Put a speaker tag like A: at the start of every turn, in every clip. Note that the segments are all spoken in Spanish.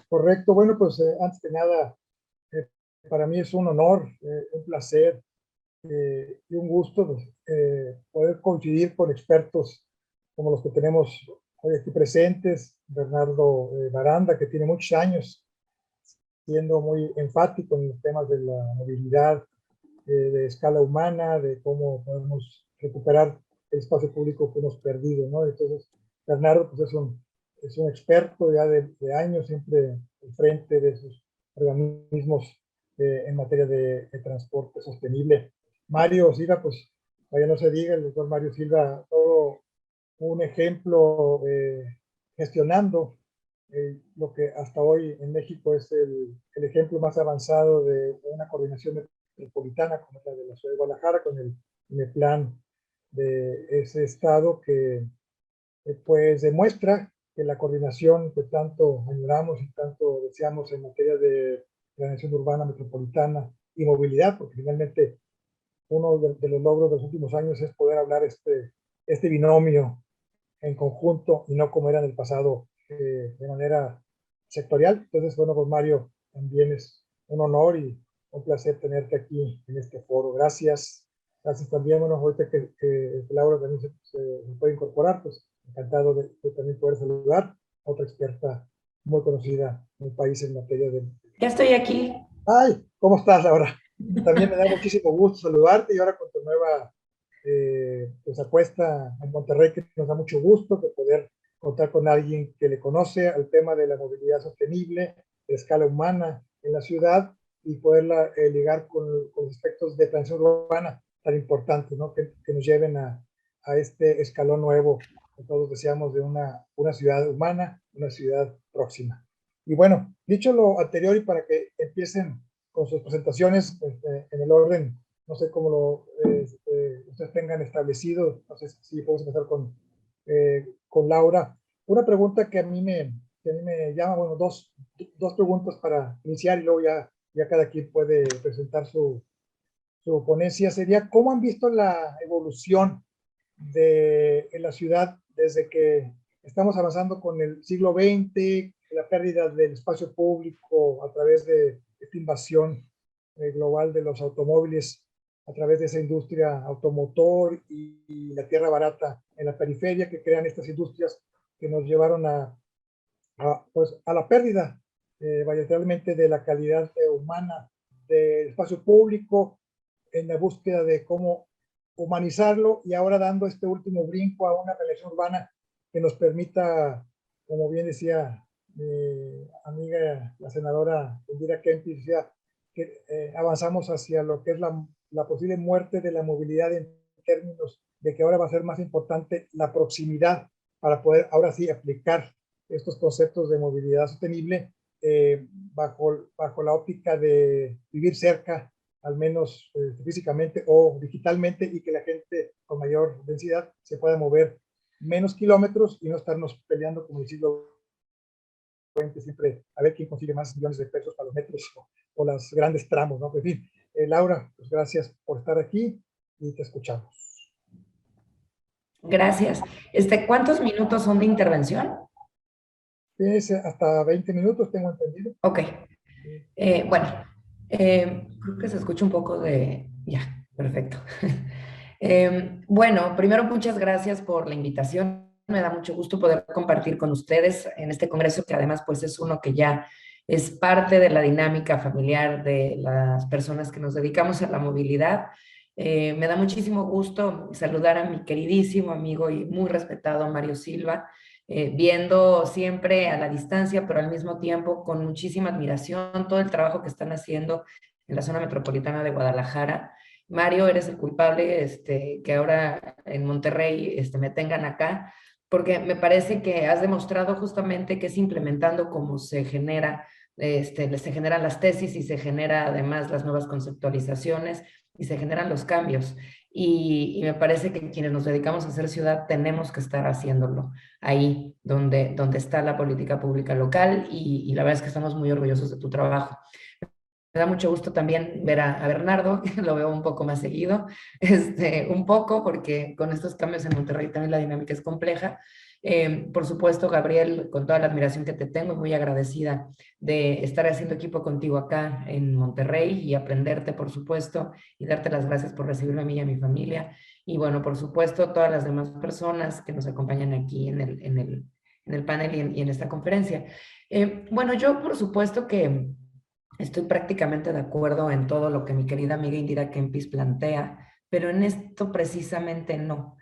A: Correcto. Bueno, pues antes que nada, eh, para mí es un honor, un placer y un gusto pues, poder coincidir con expertos como los que tenemos hoy aquí presentes. Bernardo Baranda, que tiene muchos años siendo muy enfático en los temas de la movilidad de escala humana, de cómo podemos recuperar el espacio público que hemos perdido, ¿no? Entonces, Bernardo pues es un experto ya de años, siempre al frente de esos organismos en materia de transporte sostenible. Mario Silva, pues, vaya no se diga, el doctor Mario Silva, todo un ejemplo gestionando lo que hasta hoy en México es el ejemplo más avanzado de una coordinación metropolitana como la de la ciudad de Guadalajara, con el plan de ese estado que pues demuestra que la coordinación que tanto añoramos y tanto deseamos en materia de planeación urbana metropolitana y movilidad, porque finalmente uno de los logros de los últimos años es poder hablar este binomio en conjunto y no como era en el pasado de manera sectorial. Entonces, bueno, pues Mario, también es un honor y un placer tenerte aquí en este foro. Gracias. Gracias también, bueno, ahorita que Laura también se puede incorporar, pues encantado de también poder saludar a otra experta muy conocida en el país en materia de...
B: Ya estoy aquí.
A: ¡Ay! ¿Cómo estás, Laura? También me da muchísimo gusto saludarte y ahora con tu nueva pues apuesta en Monterrey, que nos da mucho gusto de poder contar con alguien que le conoce al tema de la movilidad sostenible, de escala humana en la ciudad y poderla ligar con aspectos de transición urbana tan importantes, ¿no? Que nos lleven a este escalón nuevo que todos deseamos de una ciudad humana, una ciudad próxima. Y bueno, dicho lo anterior y para que empiecen con sus presentaciones en el orden, no sé cómo ustedes tengan establecido, no sé si podemos empezar con Laura. Una pregunta que a mí me llama, bueno, dos preguntas para iniciar y luego ya cada quien puede presentar su ponencia, sería ¿cómo han visto la evolución en la ciudad desde que estamos avanzando con el siglo XX, la pérdida del espacio público a través de esta invasión global de los automóviles, a través de esa industria automotor y la tierra barata en la periferia que crean estas industrias que nos llevaron pues, a la pérdida, realmente de la calidad humana del espacio público, en la búsqueda de cómo humanizarlo y ahora dando este último brinco a una relación urbana que nos permita, como bien decía mi amiga, la senadora Indira Kempis, decía que avanzamos hacia lo que es la posible muerte de la movilidad en términos de que ahora va a ser más importante la proximidad para poder ahora sí aplicar estos conceptos de movilidad sostenible bajo la óptica de vivir cerca, al menos físicamente o digitalmente, y que la gente con mayor densidad se pueda mover menos kilómetros y no estarnos peleando como en el siglo XX, siempre a ver quién consigue más millones de pesos para los metros o los grandes tramos, ¿no? En fin, Laura, pues gracias por estar aquí y te escuchamos.
B: Gracias. ¿Cuántos minutos son de intervención?
A: Tienes hasta 20 minutos, tengo entendido.
B: Ok. Bueno, creo que se escucha un poco de... Ya, perfecto. Bueno, primero muchas gracias por la invitación. Me da mucho gusto poder compartir con ustedes en este congreso, que además pues es uno que ya es parte de la dinámica familiar de las personas que nos dedicamos a la movilidad. Me da muchísimo gusto saludar a mi queridísimo amigo y muy respetado Mario Silva, viendo siempre a la distancia, pero al mismo tiempo con muchísima admiración todo el trabajo que están haciendo en la zona metropolitana de Guadalajara. Mario, eres el culpable que ahora en Monterrey me tengan acá, porque me parece que has demostrado justamente que es implementando cómo se genera, se generan las tesis y se genera además las nuevas conceptualizaciones y se generan los cambios. Y me parece que quienes nos dedicamos a hacer ciudad tenemos que estar haciéndolo ahí donde está la política pública local y la verdad es que estamos muy orgullosos de tu trabajo. Me da mucho gusto también ver a Bernardo, que lo veo un poco más seguido, un poco, porque con estos cambios en Monterrey también la dinámica es compleja. Por supuesto, Gabriel, con toda la admiración que te tengo, muy agradecida de estar haciendo equipo contigo acá en Monterrey y aprenderte, por supuesto, y darte las gracias por recibirme a mí y a mi familia. Y bueno, por supuesto, todas las demás personas que nos acompañan aquí en el panel y en esta conferencia. Bueno, yo por supuesto que estoy prácticamente de acuerdo en todo lo que mi querida amiga Indira Kempis plantea, pero en esto precisamente no,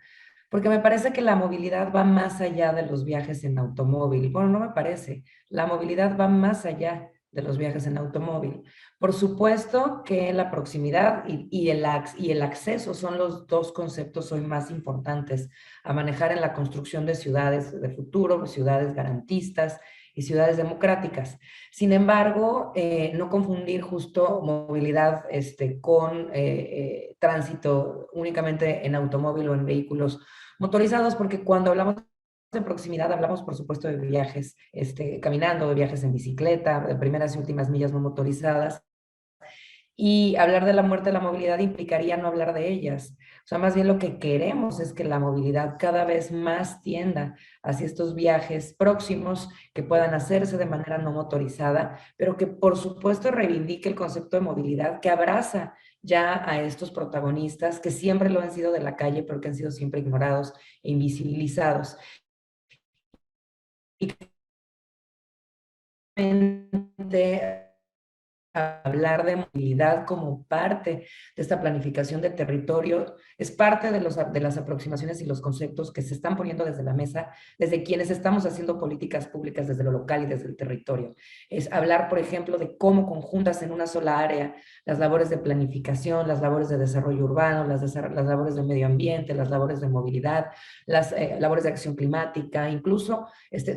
B: porque me parece que la movilidad va más allá de los viajes en automóvil. Bueno, no me parece, la movilidad va más allá de los viajes en automóvil. Por supuesto que la proximidad y el acceso son los dos conceptos hoy más importantes a manejar en la construcción de ciudades de futuro, ciudades garantistas y ciudades democráticas. Sin embargo, no confundir justo movilidad con tránsito únicamente en automóvil o en vehículos motorizados, porque cuando hablamos de proximidad hablamos, por supuesto, de viajes caminando, de viajes en bicicleta, de primeras y últimas millas no motorizadas, y hablar de la muerte de la movilidad implicaría no hablar de ellas. O sea, más bien lo que queremos es que la movilidad cada vez más tienda hacia estos viajes próximos que puedan hacerse de manera no motorizada, pero que por supuesto reivindique el concepto de movilidad que abraza ya a estos protagonistas que siempre lo han sido de la calle, pero que han sido siempre ignorados e invisibilizados. Y hablar de movilidad como parte de esta planificación del territorio, es parte de las aproximaciones y los conceptos que se están poniendo desde la mesa, desde quienes estamos haciendo políticas públicas desde lo local y desde el territorio. Es hablar, por ejemplo, de cómo conjuntas en una sola área las labores de planificación, las labores de desarrollo urbano, las labores de medio ambiente, las labores de movilidad, las labores de acción climática, incluso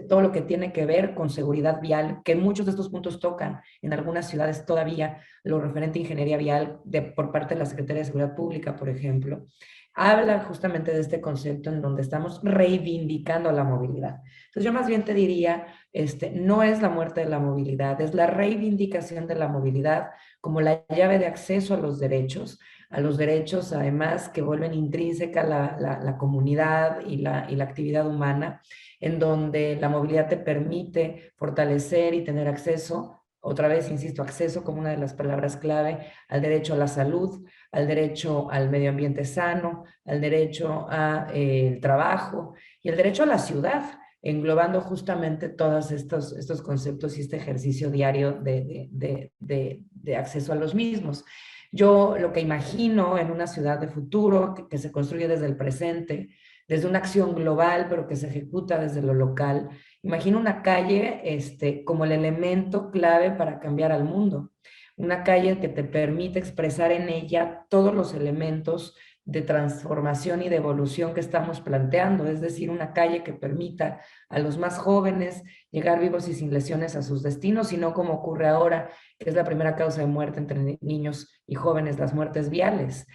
B: todo lo que tiene que ver con seguridad vial, que muchos de estos puntos tocan en algunas ciudades todavía, lo referente a ingeniería vial por parte de la Secretaría de Seguridad Pública, por ejemplo, habla justamente de este concepto en donde estamos reivindicando la movilidad. Entonces yo más bien te diría, no es la muerte de la movilidad, es la reivindicación de la movilidad como la llave de acceso a los derechos además que vuelven intrínseca la comunidad y la actividad humana, en donde la movilidad te permite fortalecer y tener acceso, otra vez, insisto, acceso como una de las palabras clave, al derecho a la salud, al derecho al medio ambiente sano, al derecho al trabajo y el derecho a la ciudad, englobando justamente todos estos conceptos y este ejercicio diario de acceso a los mismos. Yo lo que imagino en una ciudad de futuro que se construye desde el presente, desde una acción global, pero que se ejecuta desde lo local. Imagino una calle como el elemento clave para cambiar al mundo. Una calle que te permite expresar en ella todos los elementos de transformación y de evolución que estamos planteando, es decir, una calle que permita a los más jóvenes llegar vivos y sin lesiones a sus destinos, y no como ocurre ahora, que es la primera causa de muerte entre niños y jóvenes, las muertes viales.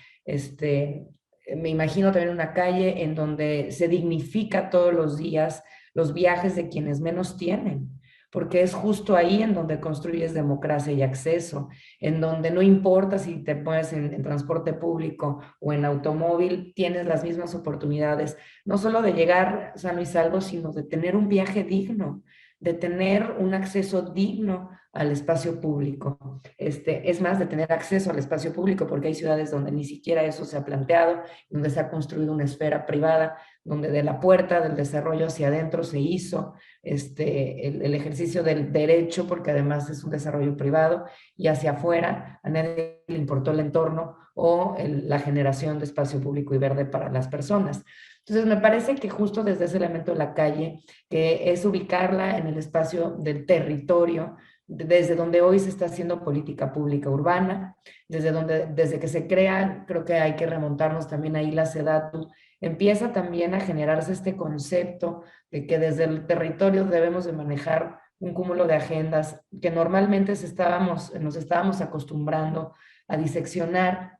B: Me imagino también una calle en donde se dignifica todos los días los viajes de quienes menos tienen, porque es justo ahí en donde construyes democracia y acceso, en donde no importa si te mueves en transporte público o en automóvil, tienes las mismas oportunidades, no solo de llegar sano y salvo, sino de tener un viaje digno, de tener un acceso digno al espacio público. Es más, de tener acceso al espacio público, porque hay ciudades donde ni siquiera eso se ha planteado, donde se ha construido una esfera privada, donde de la puerta del desarrollo hacia adentro se hizo el ejercicio del derecho, porque además es un desarrollo privado, y hacia afuera a nadie le importó el entorno o la generación de espacio público y verde para las personas. Entonces, me parece que justo desde ese elemento de la calle, que es ubicarla en el espacio del territorio, desde donde hoy se está haciendo política pública urbana, desde que se crea, creo que hay que remontarnos también ahí la SEDATU, empieza también a generarse este concepto de que desde el territorio debemos de manejar un cúmulo de agendas que normalmente nos estábamos acostumbrando a diseccionar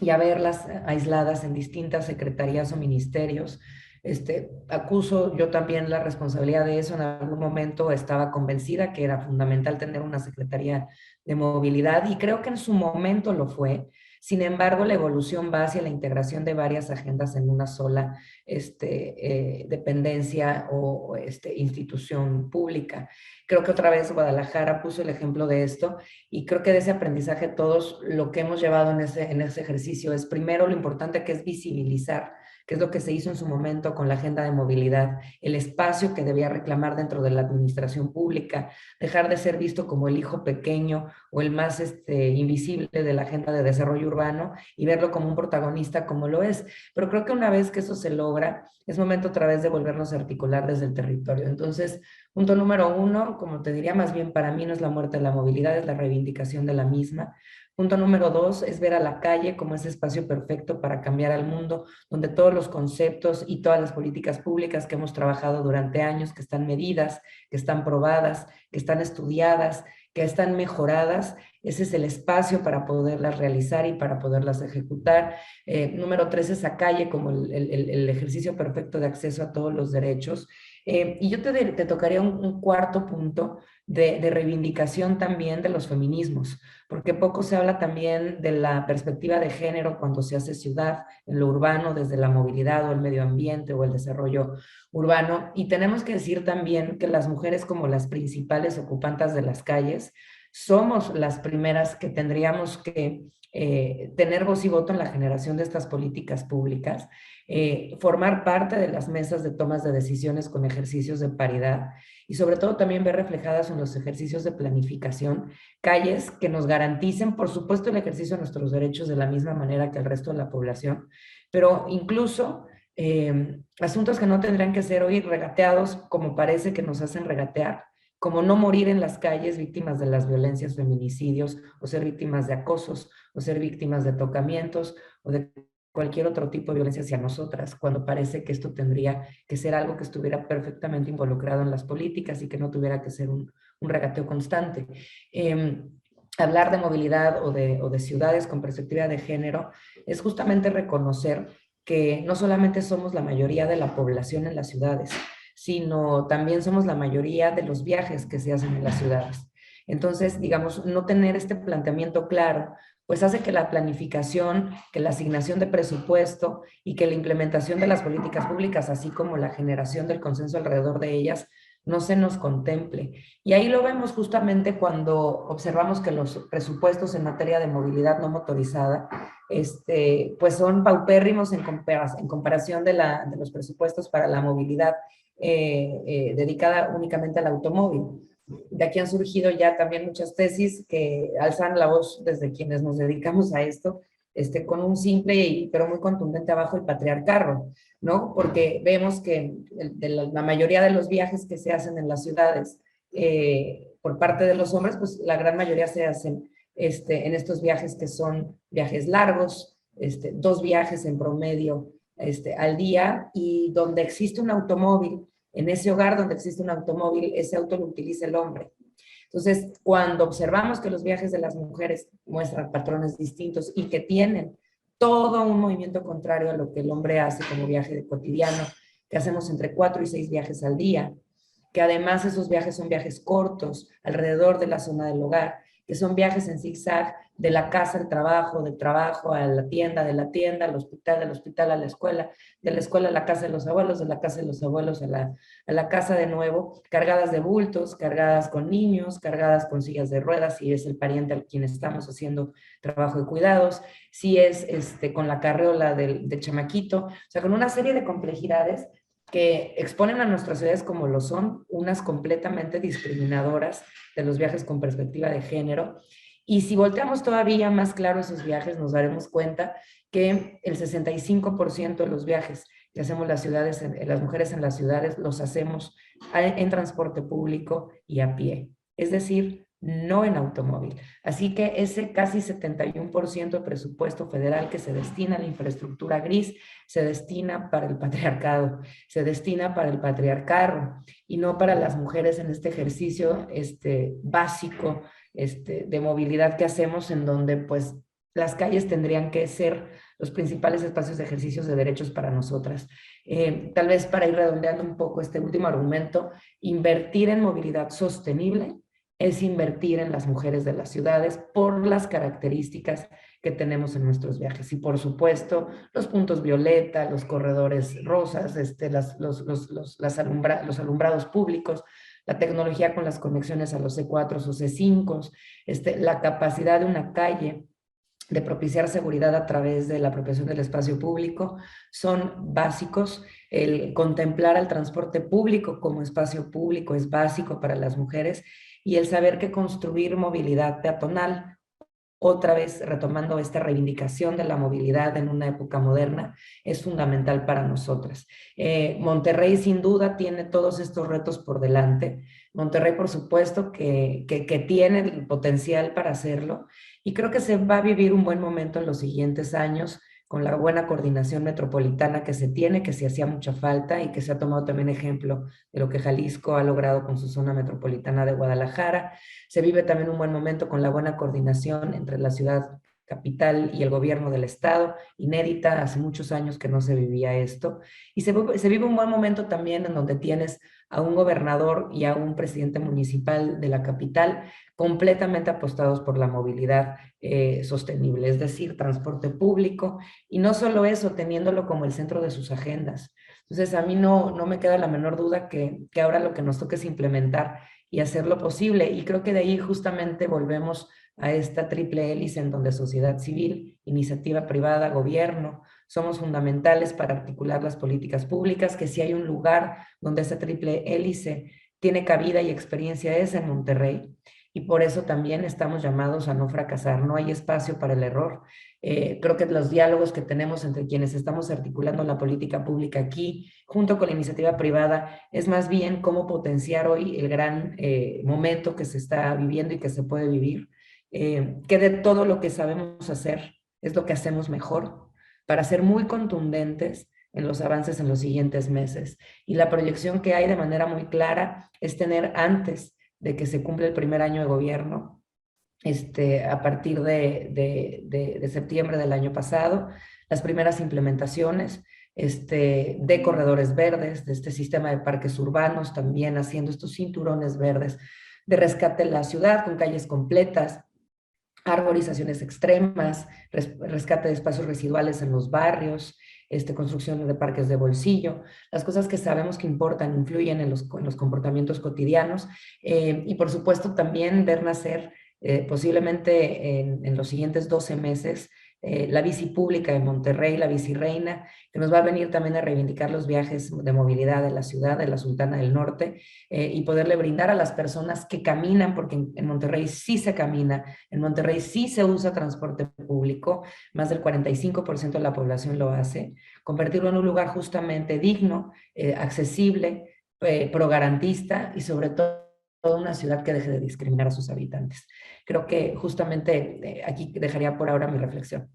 B: y a verlas aisladas en distintas secretarías o ministerios, Acuso yo también la responsabilidad de eso. En algún momento estaba convencida que era fundamental tener una Secretaría de Movilidad y creo que en su momento lo fue. Sin embargo, la evolución va hacia la integración de varias agendas en una sola dependencia o institución pública. Creo que otra vez Guadalajara puso el ejemplo de esto y creo que de ese aprendizaje todos lo que hemos llevado en ese ejercicio es primero lo importante que es visibilizar, que es lo que se hizo en su momento con la agenda de movilidad, el espacio que debía reclamar dentro de la administración pública, dejar de ser visto como el hijo pequeño o el más invisible de la agenda de desarrollo urbano y verlo como un protagonista como lo es. Pero creo que una vez que eso se logra, es momento otra vez de volvernos a articular desde el territorio. Entonces, punto número uno, como te diría, más bien para mí no es la muerte de la movilidad, es la reivindicación de la misma. Punto número dos es ver a la calle como ese espacio perfecto para cambiar al mundo, donde todos los conceptos y todas las políticas públicas que hemos trabajado durante años, que están medidas, que están probadas, que están estudiadas, que están mejoradas, ese es el espacio para poderlas realizar y para poderlas ejecutar. Número tres es a calle como el ejercicio perfecto de acceso a todos los derechos. Y yo te tocaría un cuarto punto de reivindicación también de los feminismos, porque poco se habla también de la perspectiva de género cuando se hace ciudad, en lo urbano, desde la movilidad o el medio ambiente o el desarrollo urbano. Y tenemos que decir también que las mujeres como las principales ocupantes de las calles, somos las primeras que tendríamos que tener voz y voto en la generación de estas políticas públicas, formar parte de las mesas de tomas de decisiones con ejercicios de paridad y sobre todo también ver reflejadas en los ejercicios de planificación calles que nos garanticen, por supuesto, el ejercicio de nuestros derechos de la misma manera que el resto de la población, pero incluso asuntos que no tendrían que ser hoy regateados como parece que nos hacen regatear, como no morir en las calles víctimas de las violencias, feminicidios, o ser víctimas de acosos, o ser víctimas de tocamientos, o de cualquier otro tipo de violencia hacia nosotras, cuando parece que esto tendría que ser algo que estuviera perfectamente involucrado en las políticas y que no tuviera que ser un regateo constante. Hablar de movilidad o de ciudades con perspectiva de género es justamente reconocer que no solamente somos la mayoría de la población en las ciudades, sino también somos la mayoría de los viajes que se hacen en las ciudades. Entonces, digamos, no tener este planteamiento claro, pues hace que la planificación, que la asignación de presupuesto y que la implementación de las políticas públicas, así como la generación del consenso alrededor de ellas, no se nos contemple. Y ahí lo vemos justamente cuando observamos que los presupuestos en materia de movilidad no motorizada, pues son paupérrimos en comparación de los presupuestos para la movilidad dedicada únicamente al automóvil. De aquí han surgido ya también muchas tesis que alzan la voz desde quienes nos dedicamos a esto, con un simple pero muy contundente abajo el patriarcado, ¿no? Porque vemos que de la mayoría de los viajes que se hacen en las ciudades por parte de los hombres, pues la gran mayoría se hacen en estos viajes que son viajes largos, 2 viajes en promedio al día, y donde existe un automóvil, en ese hogar donde existe un automóvil, ese auto lo utiliza el hombre. Entonces, cuando observamos que los viajes de las mujeres muestran patrones distintos y que tienen todo un movimiento contrario a lo que el hombre hace como viaje cotidiano, que hacemos entre 4 y 6 viajes al día, que además esos viajes son viajes cortos alrededor de la zona del hogar, que son viajes en zigzag de la casa al trabajo, del trabajo a la tienda, de la tienda al hospital, del hospital a la escuela, de la escuela a la casa de los abuelos, de la casa de los abuelos a la casa de nuevo, cargadas de bultos, cargadas con niños, cargadas con sillas de ruedas, si es el pariente al quien estamos haciendo trabajo de cuidados, si es con la carreola del chamaquito, o sea, con una serie de complejidades que exponen a nuestras ciudades como lo son, unas completamente discriminadoras de los viajes con perspectiva de género. Y si volteamos todavía más claro esos viajes, nos daremos cuenta que el 65% de los viajes que hacemos las ciudades, las mujeres en las ciudades, los hacemos en transporte público y a pie. Es decir, no en automóvil. Así que ese casi 71% de presupuesto federal que se destina a la infraestructura gris se destina para el patriarcado, se destina para el patriarcado y no para las mujeres en este ejercicio básico de movilidad que hacemos, en donde pues las calles tendrían que ser los principales espacios de ejercicios de derechos para nosotras. Tal vez para ir redondeando un poco este último argumento, invertir en movilidad sostenible es invertir en las mujeres de las ciudades por las características que tenemos en nuestros viajes. Y por supuesto, los puntos violeta, los corredores rosas, los alumbrados públicos, la tecnología con las conexiones a los C4 o C5, la capacidad de una calle de propiciar seguridad a través de la apropiación del espacio público, son básicos. El contemplar al transporte público como espacio público es básico para las mujeres, y el saber que construir movilidad peatonal, otra vez retomando esta reivindicación de la movilidad en una época moderna, es fundamental para nosotras. Monterrey sin duda tiene todos estos retos por delante. Monterrey, por supuesto, que tiene el potencial para hacerlo, y creo que se va a vivir un buen momento en los siguientes años con la buena coordinación metropolitana que se tiene, que se hacía mucha falta y que se ha tomado también ejemplo de lo que Jalisco ha logrado con su zona metropolitana de Guadalajara. Se vive también un buen momento con la buena coordinación entre la ciudad capital y el gobierno del estado, inédita, hace muchos años que no se vivía esto. Y se vive un buen momento también en donde tienes a un gobernador y a un presidente municipal de la capital completamente apostados por la movilidad sostenible, es decir, transporte público, y no solo eso, teniéndolo como el centro de sus agendas. Entonces, a mí no me queda la menor duda que ahora lo que nos toca es implementar y hacer lo posible, y creo que de ahí justamente volvemos a esta triple hélice en donde sociedad civil, iniciativa privada, gobierno, somos fundamentales para articular las políticas públicas, que si hay un lugar donde esa triple hélice tiene cabida y experiencia es en Monterrey, y por eso también estamos llamados a no fracasar, no hay espacio para el error. Creo que los diálogos que tenemos entre quienes estamos articulando la política pública aquí, junto con la iniciativa privada, es más bien cómo potenciar hoy el gran momento que se está viviendo y que se puede vivir, que de todo lo que sabemos hacer es lo que hacemos mejor, para ser muy contundentes en los avances en los siguientes meses. Y la proyección que hay de manera muy clara es tener antes de que se cumpla el primer año de gobierno, a partir de septiembre del año pasado, las primeras implementaciones de corredores verdes, de este sistema de parques urbanos, también haciendo estos cinturones verdes de rescate en la ciudad con calles completas, arborizaciones extremas, rescate de espacios residuales en los barrios, construcción de parques de bolsillo, las cosas que sabemos que importan, influyen en los comportamientos cotidianos, y por supuesto también ver nacer posiblemente en los siguientes 12 meses la bici pública de Monterrey, la bici reina, que nos va a venir también a reivindicar los viajes de movilidad de la ciudad, de la Sultana del Norte, y poderle brindar a las personas que caminan, porque en Monterrey sí se camina, en Monterrey sí se usa transporte público, más del 45% de la población lo hace, convertirlo en un lugar justamente digno, accesible, pro-garantista, y sobre todo una ciudad que deje de discriminar a sus habitantes. Creo que justamente aquí dejaría por ahora mi reflexión.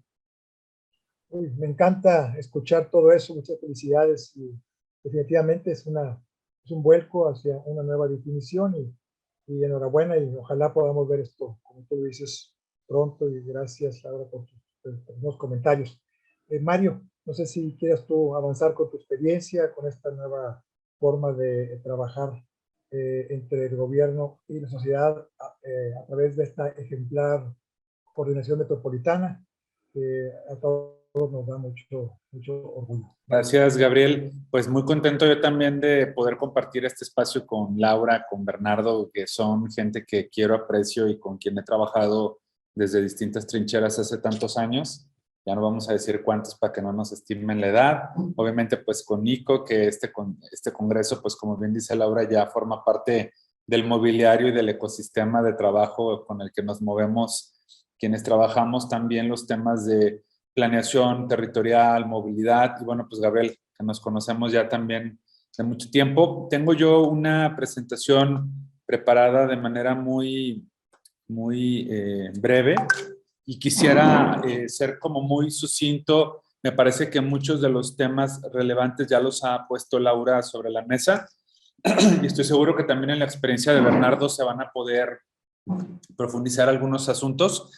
A: Uy, me encanta escuchar todo eso, muchas felicidades, y definitivamente es un vuelco hacia una nueva definición, y enhorabuena, y ojalá podamos ver esto, como tú dices, pronto, y gracias, Laura, por tus comentarios. Mario, no sé si quieres tú avanzar con tu experiencia, con esta nueva forma de trabajar entre el gobierno y la sociedad a través de esta ejemplar coordinación metropolitana, que a todos nos da mucho orgullo.
C: Gracias, Gabriel. Pues muy contento yo también de poder compartir este espacio con Laura, con Bernardo, que son gente que quiero, aprecio y con quien he trabajado desde distintas trincheras hace tantos años. Ya no vamos a decir cuántos para que no nos estimen la edad. Obviamente, pues con Nico, que este congreso, pues como bien dice Laura, ya forma parte del mobiliario y del ecosistema de trabajo con el que nos movemos quienes trabajamos también los temas de planeación territorial, movilidad, y bueno, pues Gabriel, que nos conocemos ya también de mucho tiempo. Tengo yo una presentación preparada de manera muy breve y quisiera ser como muy sucinto. Me parece que muchos de los temas relevantes ya los ha puesto Laura sobre la mesa y estoy seguro que también en la experiencia de Bernardo se van a poder profundizar algunos asuntos.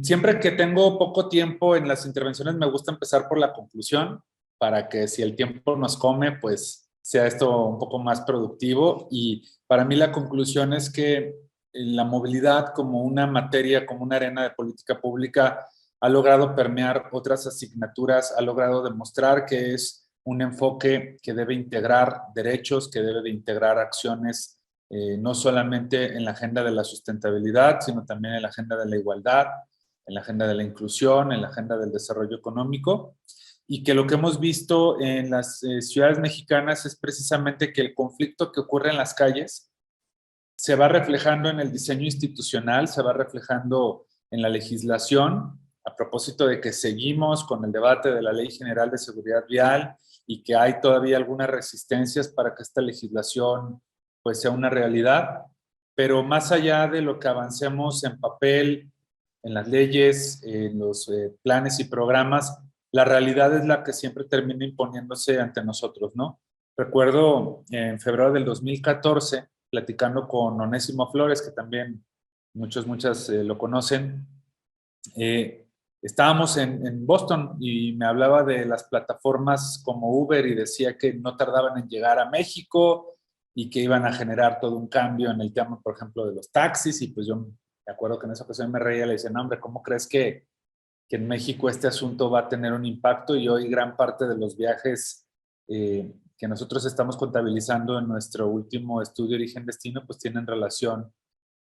C: Siempre que tengo poco tiempo en las intervenciones me gusta empezar por la conclusión para que si el tiempo nos come, pues sea esto un poco más productivo. Y para mí la conclusión es que la movilidad como una materia, como una arena de política pública, ha logrado permear otras asignaturas, ha logrado demostrar que es un enfoque que debe integrar derechos, que debe de integrar acciones, no solamente en la agenda de la sustentabilidad, sino también en la agenda de la igualdad, en la agenda de la inclusión, en la agenda del desarrollo económico, y que lo que hemos visto en las ciudades mexicanas es precisamente que el conflicto que ocurre en las calles se va reflejando en el diseño institucional, se va reflejando en la legislación, a propósito de que seguimos con el debate de la Ley General de Seguridad Vial y que hay todavía algunas resistencias para que esta legislación pues sea una realidad, pero más allá de lo que avancemos en papel, en las leyes, en los planes y programas, la realidad es la que siempre termina imponiéndose ante nosotros, ¿no? Recuerdo en febrero del 2014, platicando con Onésimo Flores, que también muchas lo conocen, estábamos en Boston y me hablaba de las plataformas como Uber y decía que no tardaban en llegar a México y que iban a generar todo un cambio en el tema, por ejemplo, de los taxis. Y pues yo me acuerdo que en esa ocasión me reía, le decía, no, hombre, ¿cómo crees que en México este asunto va a tener un impacto? Y hoy gran parte de los viajes que nosotros estamos contabilizando en nuestro último estudio Origen-Destino, pues tienen relación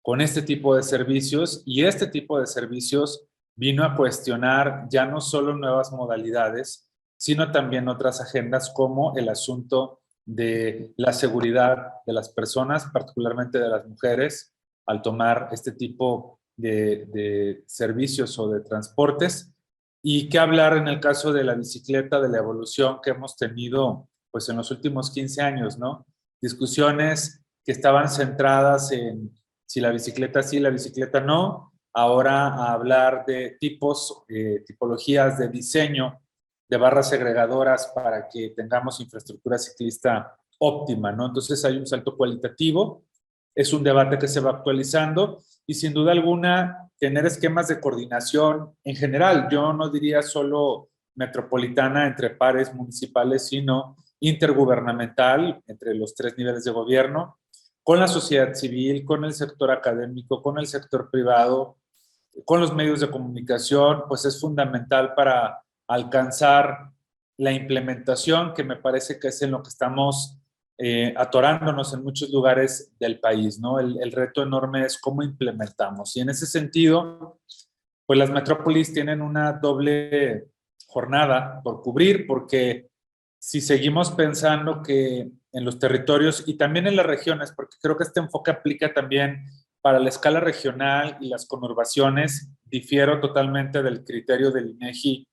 C: con este tipo de servicios, y este tipo de servicios vino a cuestionar ya no solo nuevas modalidades, sino también otras agendas como el asunto de la seguridad de las personas, particularmente de las mujeres, al tomar este tipo de servicios o de transportes. Y qué hablar en el caso de la bicicleta, de la evolución que hemos tenido pues en los últimos 15 años, ¿no? Discusiones que estaban centradas en si la bicicleta sí, la bicicleta no, ahora a hablar de tipos, tipologías de diseño de barras segregadoras para que tengamos infraestructura ciclista óptima, ¿no? Entonces hay un salto cualitativo, es un debate que se va actualizando y sin duda alguna tener esquemas de coordinación en general, yo no diría solo metropolitana entre pares municipales, sino intergubernamental entre los 3 niveles de gobierno, con la sociedad civil, con el sector académico, con el sector privado, con los medios de comunicación, pues es fundamental para alcanzar la implementación, que me parece que es en lo que estamos atorándonos en muchos lugares del país, ¿no? El reto enorme es cómo implementamos. Y en ese sentido, pues las metrópolis tienen una doble jornada por cubrir, porque si seguimos pensando que en los territorios y también en las regiones, porque creo que este enfoque aplica también para la escala regional y las conurbaciones, difiero totalmente del criterio del INEGI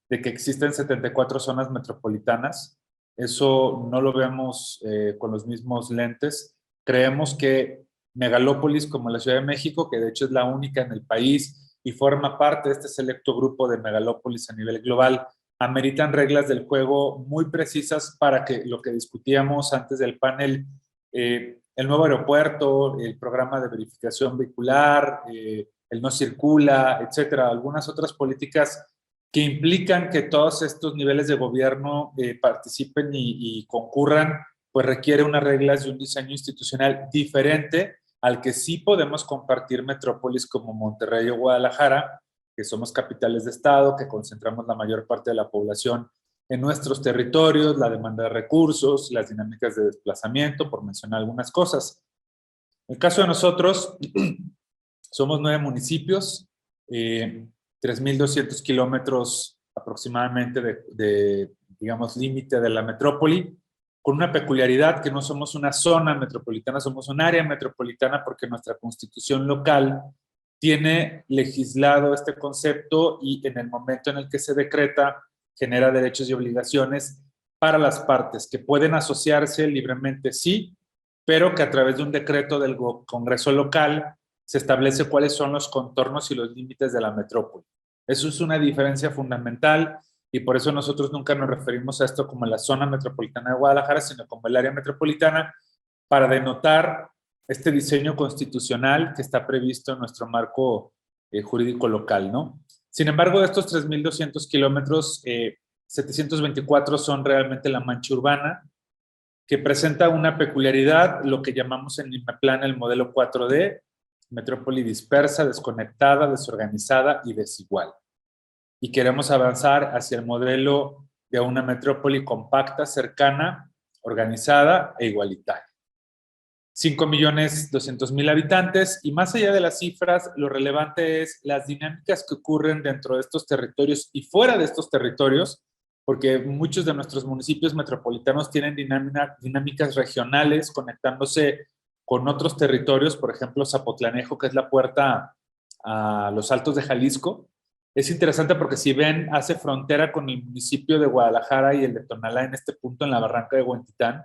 C: de que existen 74 zonas metropolitanas. Eso no lo vemos con los mismos lentes. Creemos que megalópolis como la Ciudad de México, que de hecho es la única en el país y forma parte de este selecto grupo de megalópolis a nivel global, ameritan reglas del juego muy precisas para que lo que discutíamos antes del panel, el nuevo aeropuerto, el programa de verificación vehicular, el no circula, etcétera, algunas otras políticas que implican que todos estos niveles de gobierno participen y concurran, pues requiere unas reglas y un diseño institucional diferente al que sí podemos compartir metrópolis como Monterrey o Guadalajara, que somos capitales de estado, que concentramos la mayor parte de la población en nuestros territorios, la demanda de recursos, las dinámicas de desplazamiento, por mencionar algunas cosas. En el caso de nosotros, somos 9 municipios, 3.200 kilómetros aproximadamente digamos, límite de la metrópoli, con una peculiaridad que no somos una zona metropolitana, somos un área metropolitana porque nuestra constitución local tiene legislado este concepto y en el momento en el que se decreta genera derechos y obligaciones para las partes que pueden asociarse libremente, sí, pero que a través de un decreto del Congreso local se establece cuáles son los contornos y los límites de la metrópoli. Eso es una diferencia fundamental y por eso nosotros nunca nos referimos a esto como la zona metropolitana de Guadalajara, sino como el área metropolitana, para denotar este diseño constitucional que está previsto en nuestro marco jurídico local, ¿no? Sin embargo, de estos 3.200 kilómetros, 724 son realmente la mancha urbana, que presenta una peculiaridad, lo que llamamos en IMEPLAN el modelo 4D, metrópoli dispersa, desconectada, desorganizada y desigual. Y queremos avanzar hacia el modelo de una metrópoli compacta, cercana, organizada e igualitaria. 5.200.000 habitantes, y más allá de las cifras, lo relevante es las dinámicas que ocurren dentro de estos territorios y fuera de estos territorios, porque muchos de nuestros municipios metropolitanos tienen dinámicas regionales conectándose con otros territorios, por ejemplo, Zapotlanejo, que es la puerta a los Altos de Jalisco. Es interesante porque si ven, hace frontera con el municipio de Guadalajara y el de Tonalá en este punto, en la barranca de Huentitán,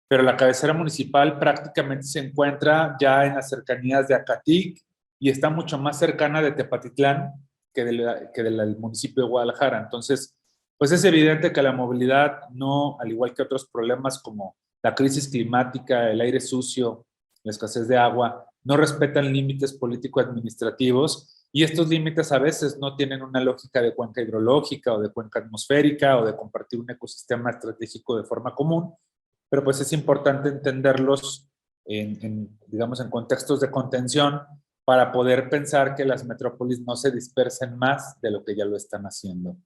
C: pero la cabecera municipal prácticamente se encuentra ya en las cercanías de Acatic y está mucho más cercana de Tepatitlán que del municipio de Guadalajara. Entonces, pues es evidente que la movilidad no, al igual que otros problemas como la crisis climática, el aire sucio, la escasez de agua, no respetan límites político-administrativos, y estos límites a veces no tienen una lógica de cuenca hidrológica o de cuenca atmosférica o de compartir un ecosistema estratégico de forma común, pero pues es importante entenderlos digamos, en contextos de contención para poder pensar que las metrópolis no se dispersen más de lo que ya lo están haciendo.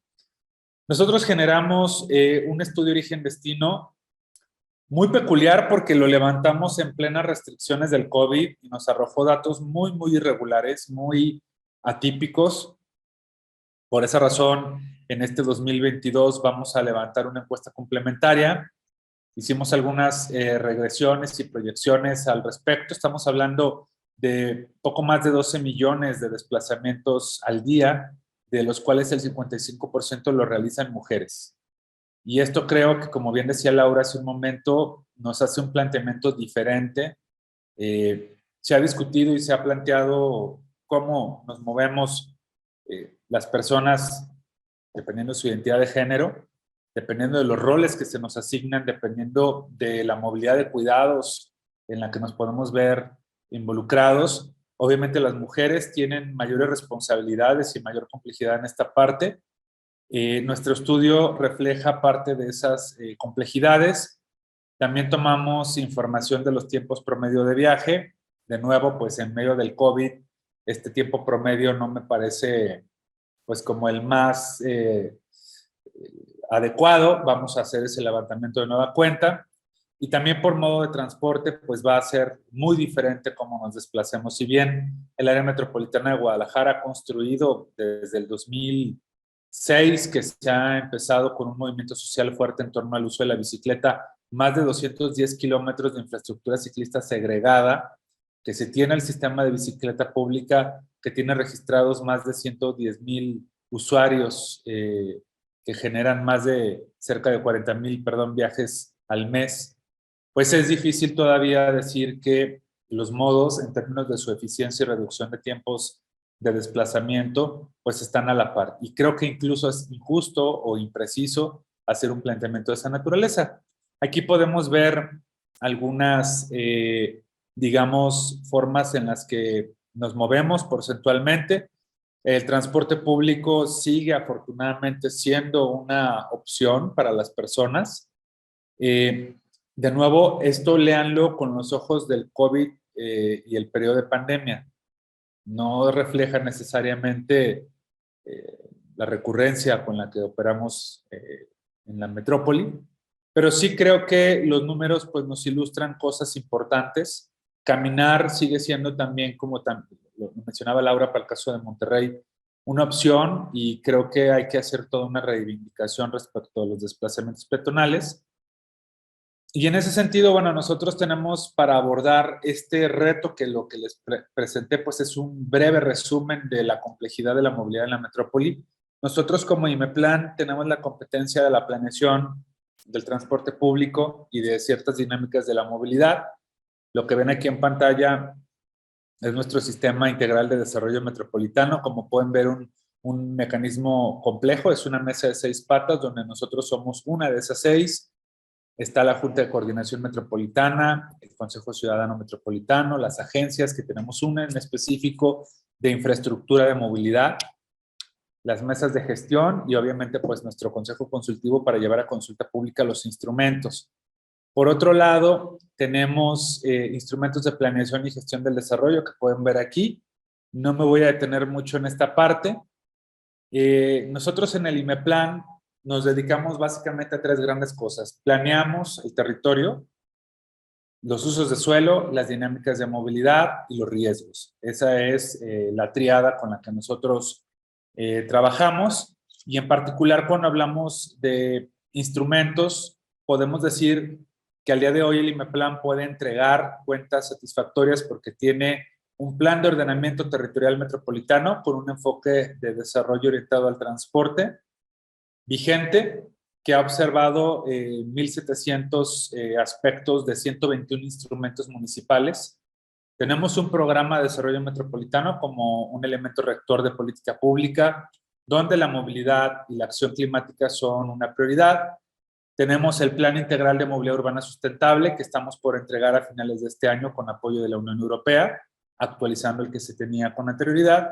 C: Nosotros generamos un estudio origen-destino muy peculiar porque lo levantamos en plenas restricciones del COVID y nos arrojó datos muy, muy irregulares, muy atípicos. Por esa razón, en este 2022 vamos a levantar una encuesta complementaria. Hicimos algunas regresiones y proyecciones al respecto. Estamos hablando de poco más de 12 millones de desplazamientos al día, de los cuales el 55% lo realizan mujeres. Y esto creo que, como bien decía Laura hace un momento, nos hace un planteamiento diferente. Se ha discutido y se ha planteado cómo nos movemos las personas dependiendo de su identidad de género, dependiendo de los roles que se nos asignan, dependiendo de la movilidad de cuidados en la que nos podemos ver involucrados. Obviamente las mujeres tienen mayores responsabilidades y mayor complejidad en esta parte. Nuestro estudio refleja parte de esas complejidades. También tomamos información de los tiempos promedio de viaje. De nuevo, pues en medio del COVID, este tiempo promedio no me parece pues como el más adecuado. Vamos a hacer ese levantamiento de nueva cuenta. Y también por modo de transporte, pues va a ser muy diferente cómo nos desplacemos. Si bien el área metropolitana de Guadalajara ha construido desde el 2006, que se ha empezado con un movimiento social fuerte en torno al uso de la bicicleta, más de 210 kilómetros de infraestructura ciclista segregada, que se tiene el sistema de bicicleta pública, que tiene registrados más de 110,000 usuarios que generan más de cerca de 40,000, viajes al mes. Pues es difícil todavía decir que los modos, en términos de su eficiencia y reducción de tiempos de desplazamiento, pues están a la par. Y creo que incluso es injusto o impreciso hacer un planteamiento de esa naturaleza. Aquí podemos ver algunas, digamos, formas en las que nos movemos porcentualmente. El transporte público sigue afortunadamente siendo una opción para las personas. De nuevo, esto léanlo con los ojos del COVID y el periodo de pandemia. No refleja necesariamente la recurrencia con la que operamos en la metrópoli, pero sí creo que los números pues, nos ilustran cosas importantes. Caminar sigue siendo también, como lo mencionaba Laura para el caso de Monterrey, una opción, y creo que hay que hacer toda una reivindicación respecto a los desplazamientos peatonales. Y en ese sentido, bueno, nosotros tenemos para abordar este reto que lo que les presenté, pues es un breve resumen de la complejidad de la movilidad en la metrópoli. Nosotros como IMEPLAN tenemos la competencia de la planeación del transporte público y de ciertas dinámicas de la movilidad. Lo que ven aquí en pantalla es nuestro sistema integral de desarrollo metropolitano. Como pueden ver, un mecanismo complejo, es una mesa de 6 patas donde nosotros somos una de esas 6. Está la Junta de Coordinación Metropolitana, el Consejo Ciudadano Metropolitano, las agencias, que tenemos una en específico, de infraestructura de movilidad, las mesas de gestión y obviamente pues nuestro consejo consultivo para llevar a consulta pública los instrumentos. Por otro lado, tenemos instrumentos de planeación y gestión del desarrollo que pueden ver aquí. No me voy a detener mucho en esta parte. Nosotros en el IMEPLAN nos dedicamos básicamente a 3 grandes cosas. Planeamos el territorio, los usos de suelo, las dinámicas de movilidad y los riesgos. Esa es la triada con la que nosotros trabajamos, y en particular cuando hablamos de instrumentos, podemos decir que al día de hoy el IMEPLAN puede entregar cuentas satisfactorias porque tiene un plan de ordenamiento territorial metropolitano con un enfoque de desarrollo orientado al transporte vigente, que ha observado 1,700 aspectos de 121 instrumentos municipales. Tenemos un programa de desarrollo metropolitano como un elemento rector de política pública, donde la movilidad y la acción climática son una prioridad. Tenemos el Plan Integral de Movilidad Urbana Sustentable, que estamos por entregar a finales de este año con apoyo de la Unión Europea, actualizando el que se tenía con anterioridad.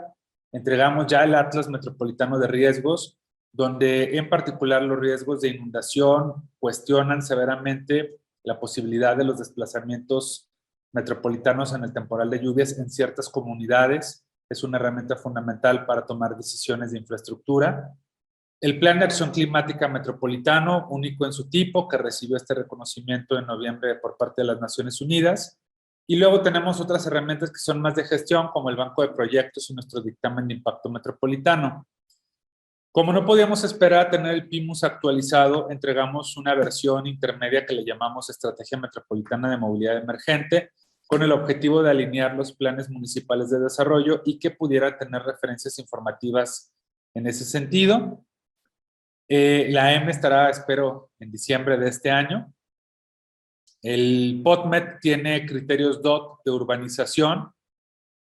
C: Entregamos ya el Atlas Metropolitano de Riesgos, donde en particular los riesgos de inundación cuestionan severamente la posibilidad de los desplazamientos metropolitanos en el temporal de lluvias en ciertas comunidades. Es una herramienta fundamental para tomar decisiones de infraestructura. El Plan de Acción Climática Metropolitano, único en su tipo, que recibió este reconocimiento en noviembre por parte de las Naciones Unidas. Y luego tenemos otras herramientas que son más de gestión, como el Banco de Proyectos y nuestro dictamen de impacto metropolitano. Como no podíamos esperar a tener el PIMUS actualizado, entregamos una versión intermedia que le llamamos Estrategia Metropolitana de Movilidad Emergente, con el objetivo de alinear los planes municipales de desarrollo y que pudiera tener referencias informativas en ese sentido. La M estará, espero, en diciembre de este año. El POTMET tiene criterios DOT de urbanización,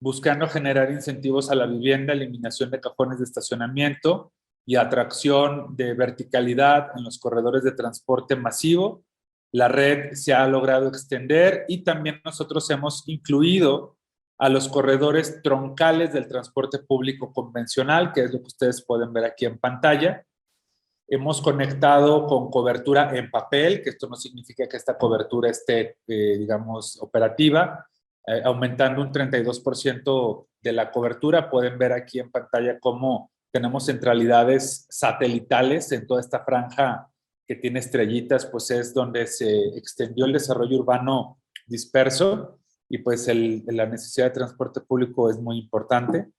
C: buscando generar incentivos a la vivienda, eliminación de cajones de estacionamiento y atracción de verticalidad en los corredores de transporte masivo. La red se ha logrado extender y también nosotros hemos incluido a los corredores troncales del transporte público convencional, que es lo que ustedes pueden ver aquí en pantalla. Hemos conectado con cobertura en papel, que esto no significa que esta cobertura esté, digamos, operativa, aumentando un 32% de la cobertura. Pueden ver aquí en pantalla cómo tenemos centralidades satelitales en toda esta franja que tiene estrellitas, pues es donde se extendió el desarrollo urbano disperso y pues la necesidad de transporte público es muy importante.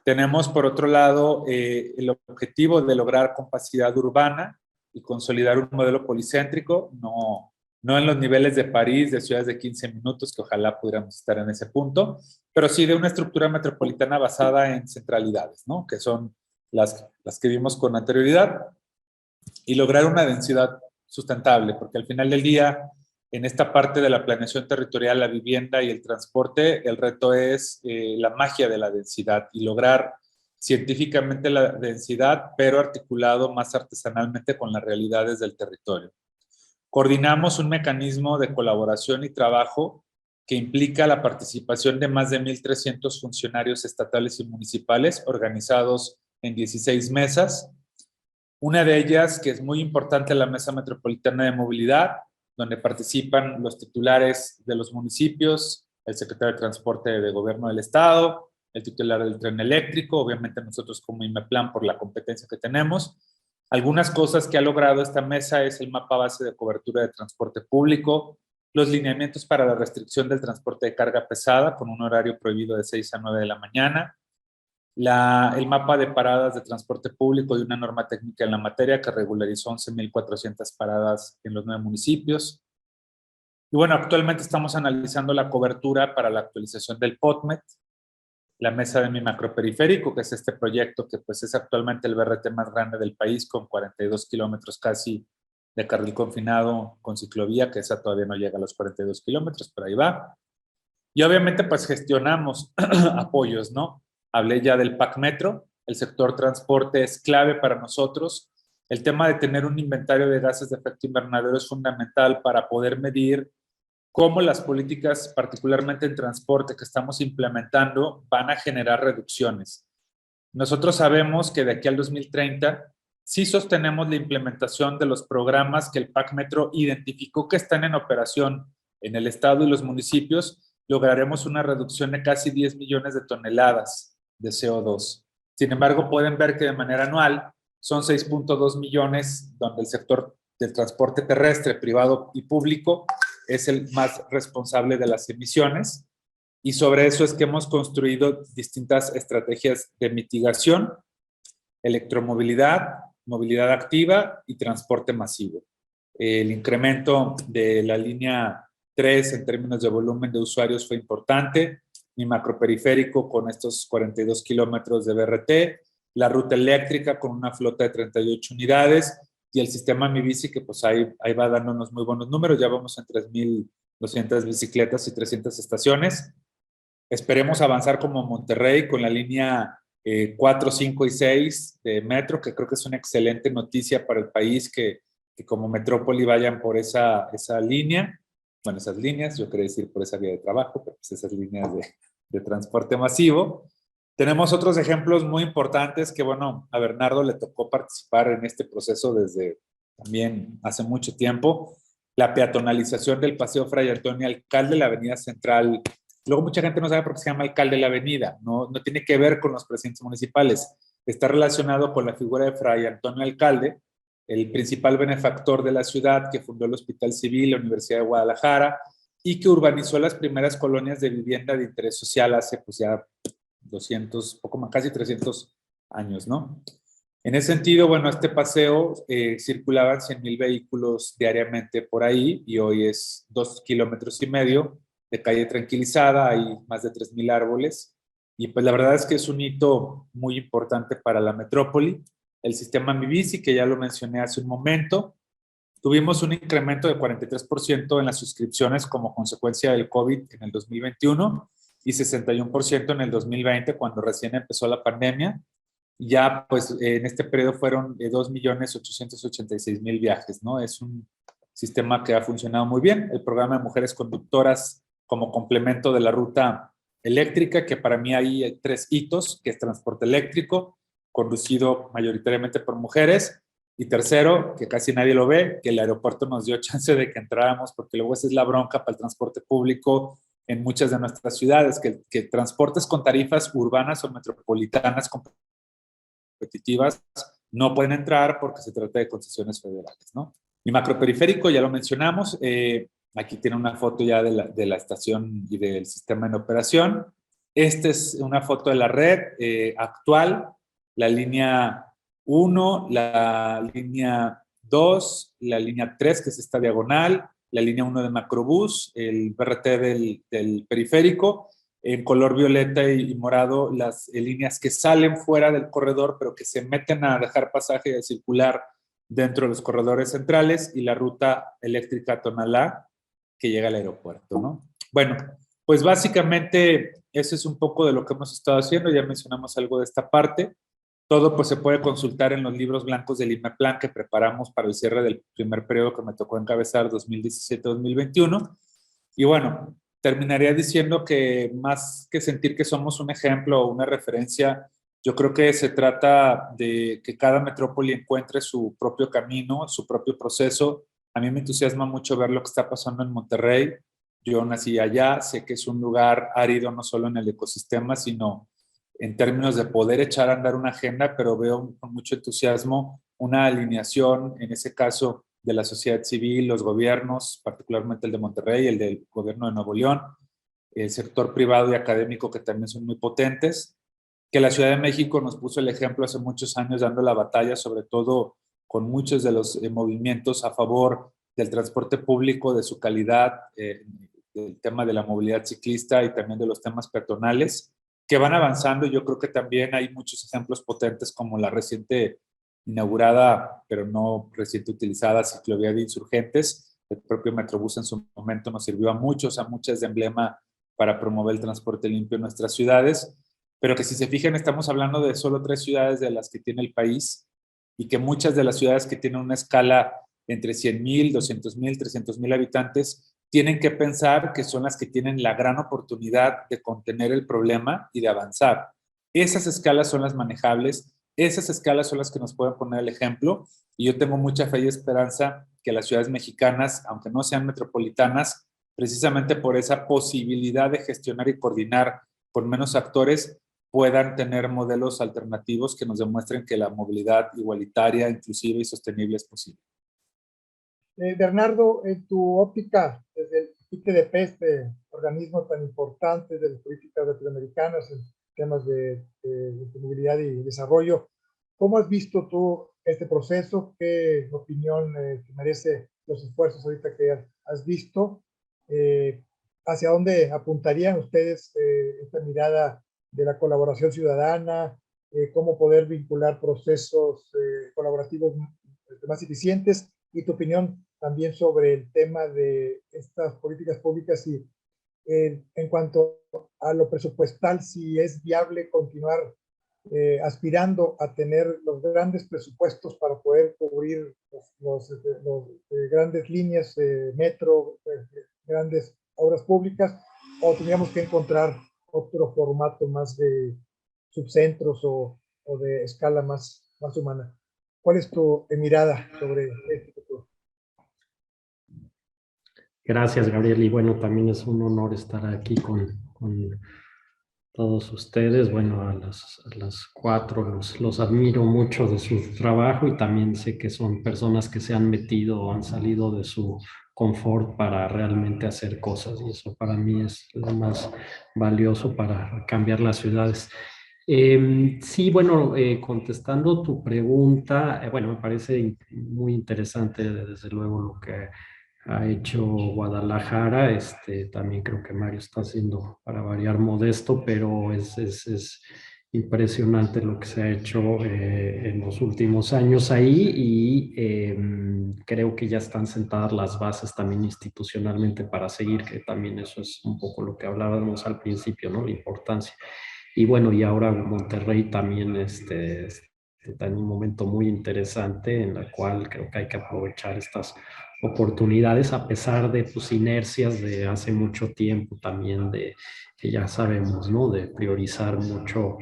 C: Tenemos, por otro lado, el objetivo de lograr compacidad urbana y consolidar un modelo policéntrico, no en los niveles de París, de ciudades de 15 minutos, que ojalá pudiéramos estar en ese punto, pero sí de una estructura metropolitana basada en centralidades, ¿no? Que son las que vimos con anterioridad, y lograr una densidad sustentable, porque al final del día, en esta parte de la planeación territorial, la vivienda y el transporte, el reto es la magia de la densidad y lograr científicamente la densidad, pero articulado más artesanalmente con las realidades del territorio. Coordinamos un mecanismo de colaboración y trabajo que implica la participación de más de 1,300 funcionarios estatales y municipales organizados en 16 mesas. Una de ellas, que es muy importante, la Mesa Metropolitana de Movilidad, donde participan los titulares de los municipios, el secretario de Transporte de Gobierno del Estado, el titular del tren eléctrico, obviamente nosotros como IMEPLAN por la competencia que tenemos. Algunas cosas que ha logrado esta mesa es el mapa base de cobertura de transporte público, los lineamientos para la restricción del transporte de carga pesada con un horario prohibido de 6 a 9 de la mañana, el mapa de paradas de transporte público y una norma técnica en la materia que regularizó 11,400 paradas en los 9 municipios. Y bueno, actualmente estamos analizando la cobertura para la actualización del POTMET, la mesa de mi macroperiférico, que es este proyecto que pues es actualmente el BRT más grande del país, con 42 kilómetros casi de carril confinado con ciclovía, que esa todavía no llega a los 42 kilómetros, pero ahí va. Y obviamente pues gestionamos apoyos, ¿no? Hablé ya del PAC Metro, el sector transporte es clave para nosotros. El tema de tener un inventario de gases de efecto invernadero es fundamental para poder medir cómo las políticas, particularmente en transporte que estamos implementando, van a generar reducciones. Nosotros sabemos que de aquí al 2030 sí sostenemos la implementación de los programas que el PAC Metro identificó que están en operación en el estado y los municipios, lograremos una reducción de casi 10 millones de toneladas de CO2. Sin embargo, pueden ver que de manera anual son 6.2 millones, donde el sector del transporte terrestre, privado y público es el más responsable de las emisiones. Y sobre eso es que hemos construido distintas estrategias de mitigación, electromovilidad, movilidad activa y transporte masivo. El incremento de la línea 3 en términos de volumen de usuarios fue importante. Mi macroperiférico con estos 42 kilómetros de BRT, la ruta eléctrica con una flota de 38 unidades y el sistema Mi Bici que pues ahí va dándonos muy buenos números. Ya vamos en 3.200 bicicletas y 300 estaciones. Esperemos avanzar como Monterrey con la línea 4, 5 y 6 de metro, que creo que es una excelente noticia para el país que como metrópoli vayan por esa línea. Bueno, esas líneas, yo quería decir por esa vía de trabajo, pero pues esas líneas de transporte masivo. Tenemos otros ejemplos muy importantes que, bueno, a Bernardo le tocó participar en este proceso desde también hace mucho tiempo. La peatonalización del Paseo Fray Antonio Alcalde, la Avenida Central. Luego mucha gente no sabe por qué se llama Alcalde de la Avenida. No tiene que ver con los presidentes municipales. Está relacionado con la figura de Fray Antonio Alcalde, el principal benefactor de la ciudad que fundó el Hospital Civil, la Universidad de Guadalajara y que urbanizó las primeras colonias de vivienda de interés social hace pues ya 200, poco más, casi 300 años, ¿no? En ese sentido, bueno, este paseo circulaban 100,000 vehículos diariamente por ahí y hoy es 2,5 kilómetros de calle tranquilizada, hay más de 3,000 árboles y pues la verdad es que es un hito muy importante para la metrópoli. El sistema Mi Bici, que ya lo mencioné hace un momento, tuvimos un incremento de 43% en las suscripciones como consecuencia del COVID en el 2021 y 61% en el 2020 cuando recién empezó la pandemia. Ya pues en este periodo fueron 2.886.000 viajes, ¿no? Es un sistema que ha funcionado muy bien. El programa de mujeres conductoras como complemento de la ruta eléctrica, que para mí hay 3 hitos, que es transporte eléctrico, conducido mayoritariamente por mujeres, y tercero, que casi nadie lo ve, que el aeropuerto nos dio chance de que entráramos, porque luego esa es la bronca para el transporte público en muchas de nuestras ciudades, que transportes con tarifas urbanas o metropolitanas competitivas no pueden entrar porque se trata de concesiones federales, ¿no? Mi macroperiférico, ya lo mencionamos, aquí tiene una foto ya de la estación y del sistema en operación. Esta es una foto de la red actual, la línea 1, la línea 2, la línea 3, que es esta diagonal, la línea 1 de Macrobús, el BRT del periférico, en color violeta y morado las líneas que salen fuera del corredor, pero que se meten a dejar pasaje y a circular dentro de los corredores centrales, y la ruta eléctrica Tonalá, que llega al aeropuerto, ¿no? Bueno, pues básicamente eso es un poco de lo que hemos estado haciendo, ya mencionamos algo de esta parte. Todo pues se puede consultar en los libros blancos del IMEPLAN que preparamos para el cierre del primer periodo que me tocó encabezar 2017-2021. Y bueno, terminaría diciendo que más que sentir que somos un ejemplo o una referencia, yo creo que se trata de que cada metrópoli encuentre su propio camino, su propio proceso. A mí me entusiasma mucho ver lo que está pasando en Monterrey. Yo nací allá, sé que es un lugar árido no solo en el ecosistema, sino en términos de poder echar a andar una agenda, pero veo con mucho entusiasmo una alineación, en ese caso, de la sociedad civil, los gobiernos, particularmente el de Monterrey, el del gobierno de Nuevo León, el sector privado y académico que también son muy potentes, que la Ciudad de México nos puso el ejemplo hace muchos años dando la batalla, sobre todo con muchos de los movimientos a favor del transporte público, de su calidad, del tema de la movilidad ciclista y también de los temas peatonales, que van avanzando. Yo creo que también hay muchos ejemplos potentes como la reciente inaugurada, pero no reciente utilizada, ciclovía de Insurgentes. El propio Metrobús en su momento nos sirvió a muchos de emblema para promover el transporte limpio en nuestras ciudades, pero que si se fijan estamos hablando de solo 3 ciudades de las que tiene el país y que muchas de las ciudades que tienen una escala entre 100,000, 200,000, 300,000 habitantes tienen que pensar que son las que tienen la gran oportunidad de contener el problema y de avanzar. Esas escalas son las manejables, esas escalas son las que nos pueden poner el ejemplo, y yo tengo mucha fe y esperanza que las ciudades mexicanas, aunque no sean metropolitanas, precisamente por esa posibilidad de gestionar y coordinar con menos actores, puedan tener modelos alternativos que nos demuestren que la movilidad igualitaria, inclusiva y sostenible es posible.
A: Bernardo, en tu óptica, desde el ITDP, este organismo tan importante de las políticas latinoamericanas en temas de movilidad y desarrollo, ¿cómo has visto tú este proceso? ¿Qué opinión te merece los esfuerzos ahorita que has visto? ¿Hacia dónde apuntarían ustedes esta mirada de la colaboración ciudadana? ¿Cómo poder vincular procesos colaborativos más eficientes? Y tu opinión también sobre el tema de estas políticas públicas y en cuanto a lo presupuestal, si es viable continuar aspirando a tener los grandes presupuestos para poder cubrir los grandes líneas, metro, grandes obras públicas, o tendríamos que encontrar otro formato más de subcentros o de escala más humana. ¿Cuál es tu mirada sobre este futuro?
D: Gracias, Gabriel. Y bueno, también es un honor estar aquí con todos ustedes. Bueno, a las cuatro los admiro mucho de su trabajo y también sé que son personas que se han metido o han salido de su confort para realmente hacer cosas y eso para mí es lo más valioso para cambiar las ciudades. Sí, bueno, contestando tu pregunta, bueno, me parece muy interesante desde luego lo que ha hecho Guadalajara. También creo que Mario está haciendo, para variar, modesto, pero es impresionante lo que se ha hecho en los últimos años ahí y creo que ya están sentadas las bases también institucionalmente para seguir, que también eso es un poco lo que hablábamos al principio, ¿no? La importancia. Y bueno, y ahora Monterrey también está en un momento muy interesante en la cual creo que hay que aprovechar estas oportunidades a pesar de tus inercias de hace mucho tiempo también de que ya sabemos, ¿no? De priorizar mucho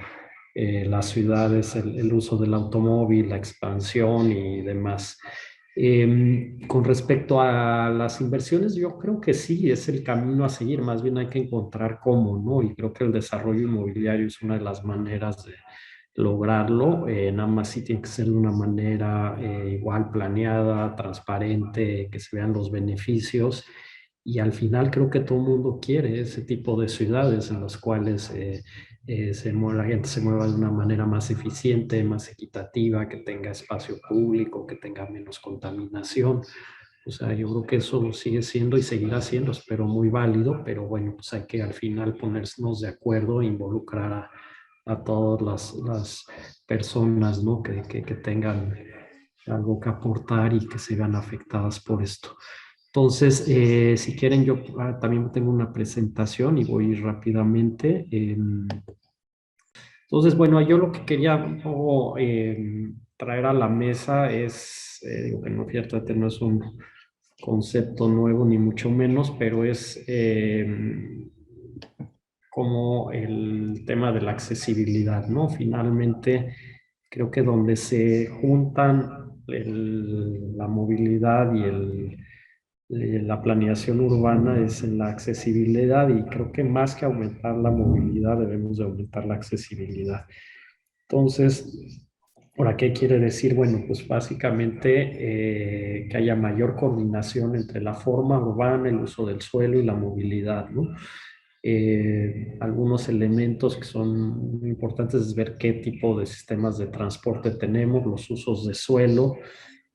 D: las ciudades, el uso del automóvil, la expansión y demás. Con respecto a las inversiones, yo creo que sí, es el camino a seguir, más bien hay que encontrar cómo, ¿no? Y creo que el desarrollo inmobiliario es una de las maneras de lograrlo, nada más sí tiene que ser de una manera igual planeada, transparente, que se vean los beneficios y al final creo que todo el mundo quiere ese tipo de ciudades en las cuales la gente se mueva de una manera más eficiente, más equitativa, que tenga espacio público, que tenga menos contaminación. O sea, yo creo que eso sigue siendo y seguirá siendo, espero, muy válido, pero bueno, pues hay que al final ponernos de acuerdo e involucrar a todas las personas, ¿no? Que tengan algo que aportar y que se vean afectadas por esto. Entonces, si quieren, yo también tengo una presentación y voy rápidamente. Entonces, bueno, yo lo que quería un poco, traer a la mesa es, digo que no, ciertamente no es un concepto nuevo ni mucho menos, pero es como el tema de la accesibilidad, ¿no? Finalmente, creo que donde se juntan la movilidad y la planeación urbana es en la accesibilidad y creo que más que aumentar la movilidad debemos de aumentar la accesibilidad. Entonces, ¿ahora qué quiere decir? Bueno, pues básicamente que haya mayor coordinación entre la forma urbana, el uso del suelo y la movilidad, ¿no? Algunos elementos que son muy importantes es ver qué tipo de sistemas de transporte tenemos, los usos de suelo,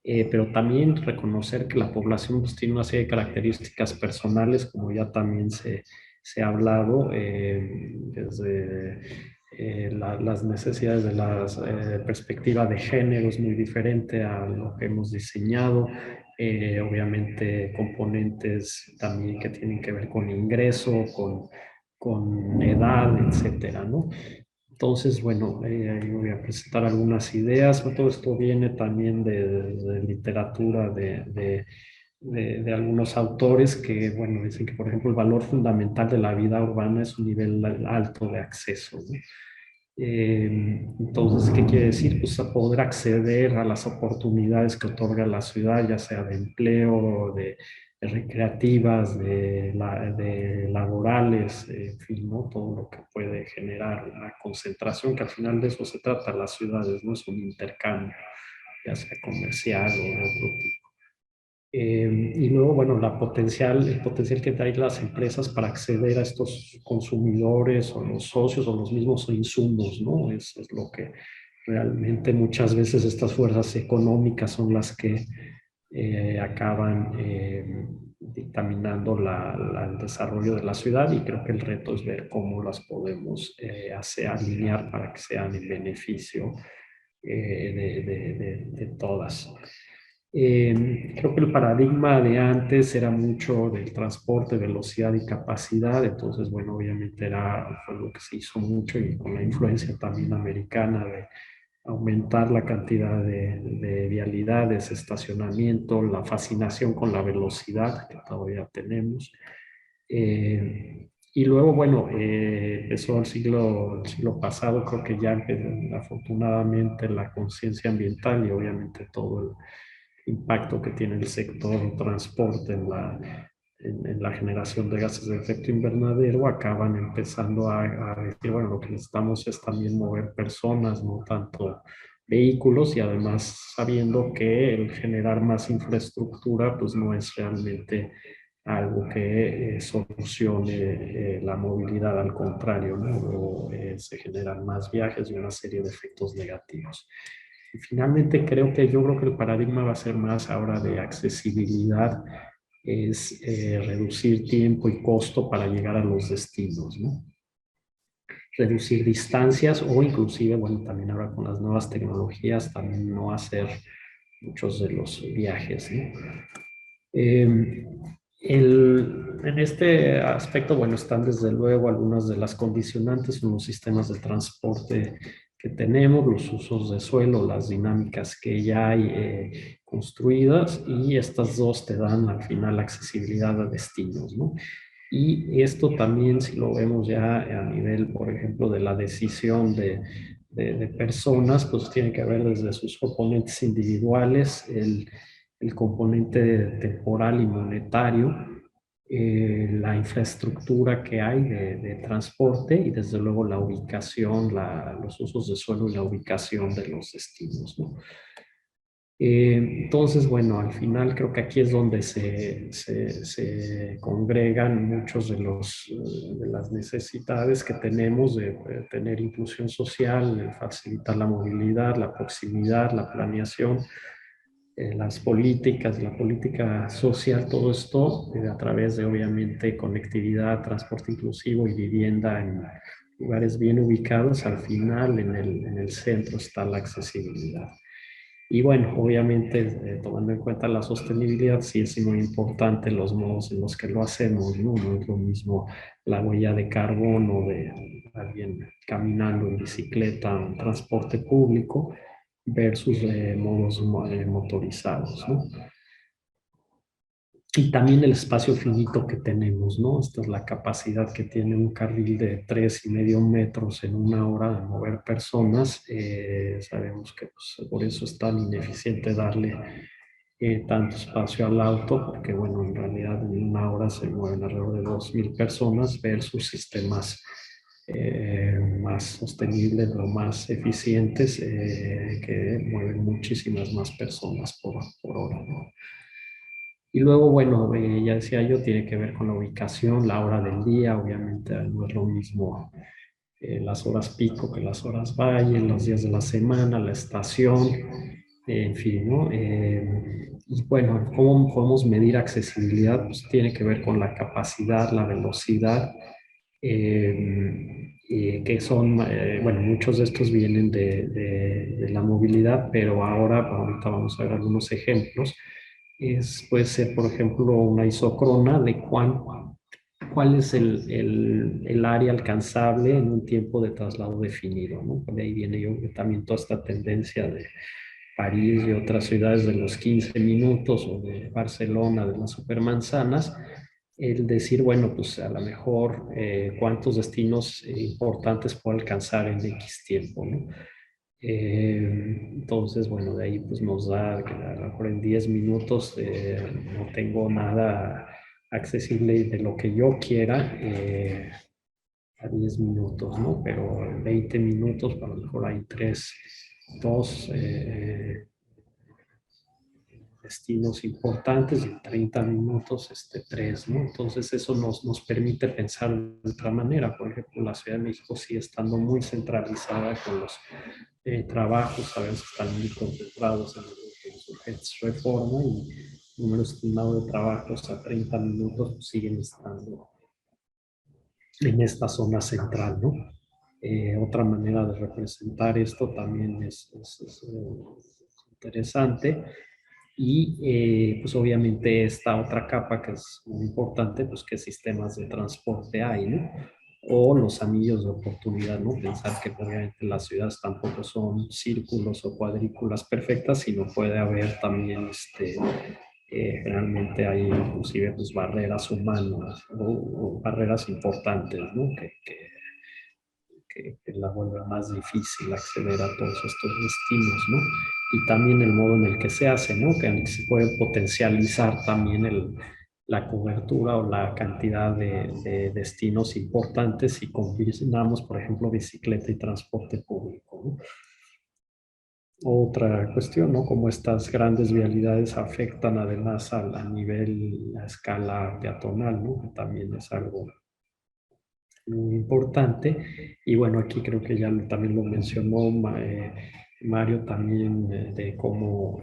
D: pero también reconocer que la población pues, tiene una serie de características personales, como ya también se ha hablado, desde las necesidades de la perspectiva de género es muy diferente a lo que hemos diseñado. Obviamente componentes también que tienen que ver con ingreso, con edad, etcétera, ¿no? Entonces, bueno, ahí voy a presentar algunas ideas. Todo esto viene también de literatura de algunos autores que, bueno, dicen que, por ejemplo, el valor fundamental de la vida urbana es un nivel alto de acceso, ¿no? Entonces, ¿qué quiere decir? Pues a poder acceder a las oportunidades que otorga la ciudad, ya sea de empleo, de recreativas, de laborales, en fin, ¿no? Todo lo que puede generar una concentración, que al final de eso se trata las ciudades, ¿no? Es un intercambio, ya sea comercial o de otro tipo. Y luego, bueno, el potencial que traen las empresas para acceder a estos consumidores o los socios o los mismos insumos, ¿no? Es lo que realmente muchas veces estas fuerzas económicas son las que acaban dictaminando el desarrollo de la ciudad, y creo que el reto es ver cómo las podemos alinear para que sean en beneficio de todas. Creo que el paradigma de antes era mucho del transporte, velocidad y capacidad. Entonces, bueno, obviamente fue lo que se hizo mucho, y con la influencia también americana de aumentar la cantidad de vialidades, estacionamiento, la fascinación con la velocidad que todavía tenemos. Y luego, bueno, empezó el siglo pasado, creo que ya afortunadamente la conciencia ambiental y obviamente todo el impacto que tiene el sector transporte en la generación de gases de efecto invernadero, acaban empezando a decir, bueno, lo que necesitamos es también mover personas, no tanto vehículos, y además sabiendo que el generar más infraestructura pues no es realmente algo que solucione la movilidad, al contrario, ¿no? Se generan más viajes y una serie de efectos negativos. Y finalmente yo creo que el paradigma va a ser más ahora de accesibilidad, es reducir tiempo y costo para llegar a los destinos, ¿no? Reducir distancias, o inclusive, bueno, también ahora con las nuevas tecnologías, también no hacer muchos de los viajes, ¿no? En este aspecto, bueno, están desde luego algunas de las condicionantes en los sistemas de transporte que tenemos, los usos de suelo, las dinámicas que ya hay construidas, y estas dos te dan al final accesibilidad a destinos, ¿no? Y esto también, si lo vemos ya a nivel, por ejemplo, de la decisión de personas, pues tiene que ver desde sus componentes individuales, el componente temporal y monetario, la infraestructura que hay de transporte, y desde luego la ubicación, los usos de suelo y la ubicación de los destinos, ¿no? Entonces, bueno, al final creo que aquí es donde se congregan muchos de las necesidades que tenemos de tener inclusión social, de facilitar la movilidad, la proximidad, la planeación, las políticas, la política social, todo esto a través de, obviamente, conectividad, transporte inclusivo y vivienda en lugares bien ubicados. Al final, en el centro está la accesibilidad. Y bueno, obviamente, tomando en cuenta la sostenibilidad, sí es muy importante los modos en los que lo hacemos, ¿no? No es lo mismo la huella de carbono de alguien caminando en bicicleta, en transporte público, versus modos motorizados, ¿no? Y también el espacio finito que tenemos, ¿no? Esta es la capacidad que tiene un carril de 3,5 metros en una hora de mover personas. Sabemos que pues, por eso es tan ineficiente darle tanto espacio al auto, porque, bueno, en realidad en una hora se mueven alrededor de 2,000 personas versus sistemas más sostenibles o más eficientes que mueven muchísimas más personas por hora, ¿no? Y luego, bueno, ya decía yo, tiene que ver con la ubicación, la hora del día. Obviamente no es lo mismo las horas pico que las horas valle, los días de la semana, la estación, en fin, ¿no? Y bueno, ¿cómo podemos medir accesibilidad? Pues tiene que ver con la capacidad, la velocidad, que son, bueno, muchos de estos vienen de la movilidad, pero ahorita vamos a ver algunos ejemplos. Puede ser, por ejemplo, una isócrona de cuál es el área alcanzable en un tiempo de traslado definido, ¿no? De ahí viene yo también toda esta tendencia París y otras ciudades de los 15 minutos o de Barcelona, de las supermanzanas, el decir, bueno, pues a lo mejor cuántos destinos importantes puedo alcanzar en X tiempo, ¿no? Entonces, bueno, de ahí pues nos da que a lo mejor en 10 minutos no tengo nada accesible de lo que yo quiera a 10 minutos, ¿no? Pero en 20 minutos a lo mejor hay dos destinos importantes y en 30 minutos tres, ¿no? Entonces eso nos permite pensar de otra manera. Por ejemplo, la Ciudad de México sigue estando muy centralizada con los trabajos, sabemos que están muy concentrados en su reforma y el número estimado de trabajos a 30 minutos pues, siguen estando en esta zona central, ¿no? Otra manera de representar esto también es interesante. Y pues obviamente esta otra capa que es muy importante, pues qué sistemas de transporte hay, ¿no? O los anillos de oportunidad, ¿no? Pensar que obviamente las ciudades tampoco son círculos o cuadrículas perfectas, sino puede haber también, generalmente hay inclusive pues barreras humanas o barreras importantes, ¿no? Que la vuelve más difícil acceder a todos estos destinos, ¿no? Y también el modo en el que se hace, ¿no? Que se puede potencializar también la cobertura o la cantidad de destinos importantes si combinamos, por ejemplo, bicicleta y transporte público, ¿no? Otra cuestión, ¿no? Cómo estas grandes vialidades afectan además a nivel, a escala peatonal, ¿no? Que también es algo muy importante. Y bueno, aquí creo que ya también lo mencionó Mario también de cómo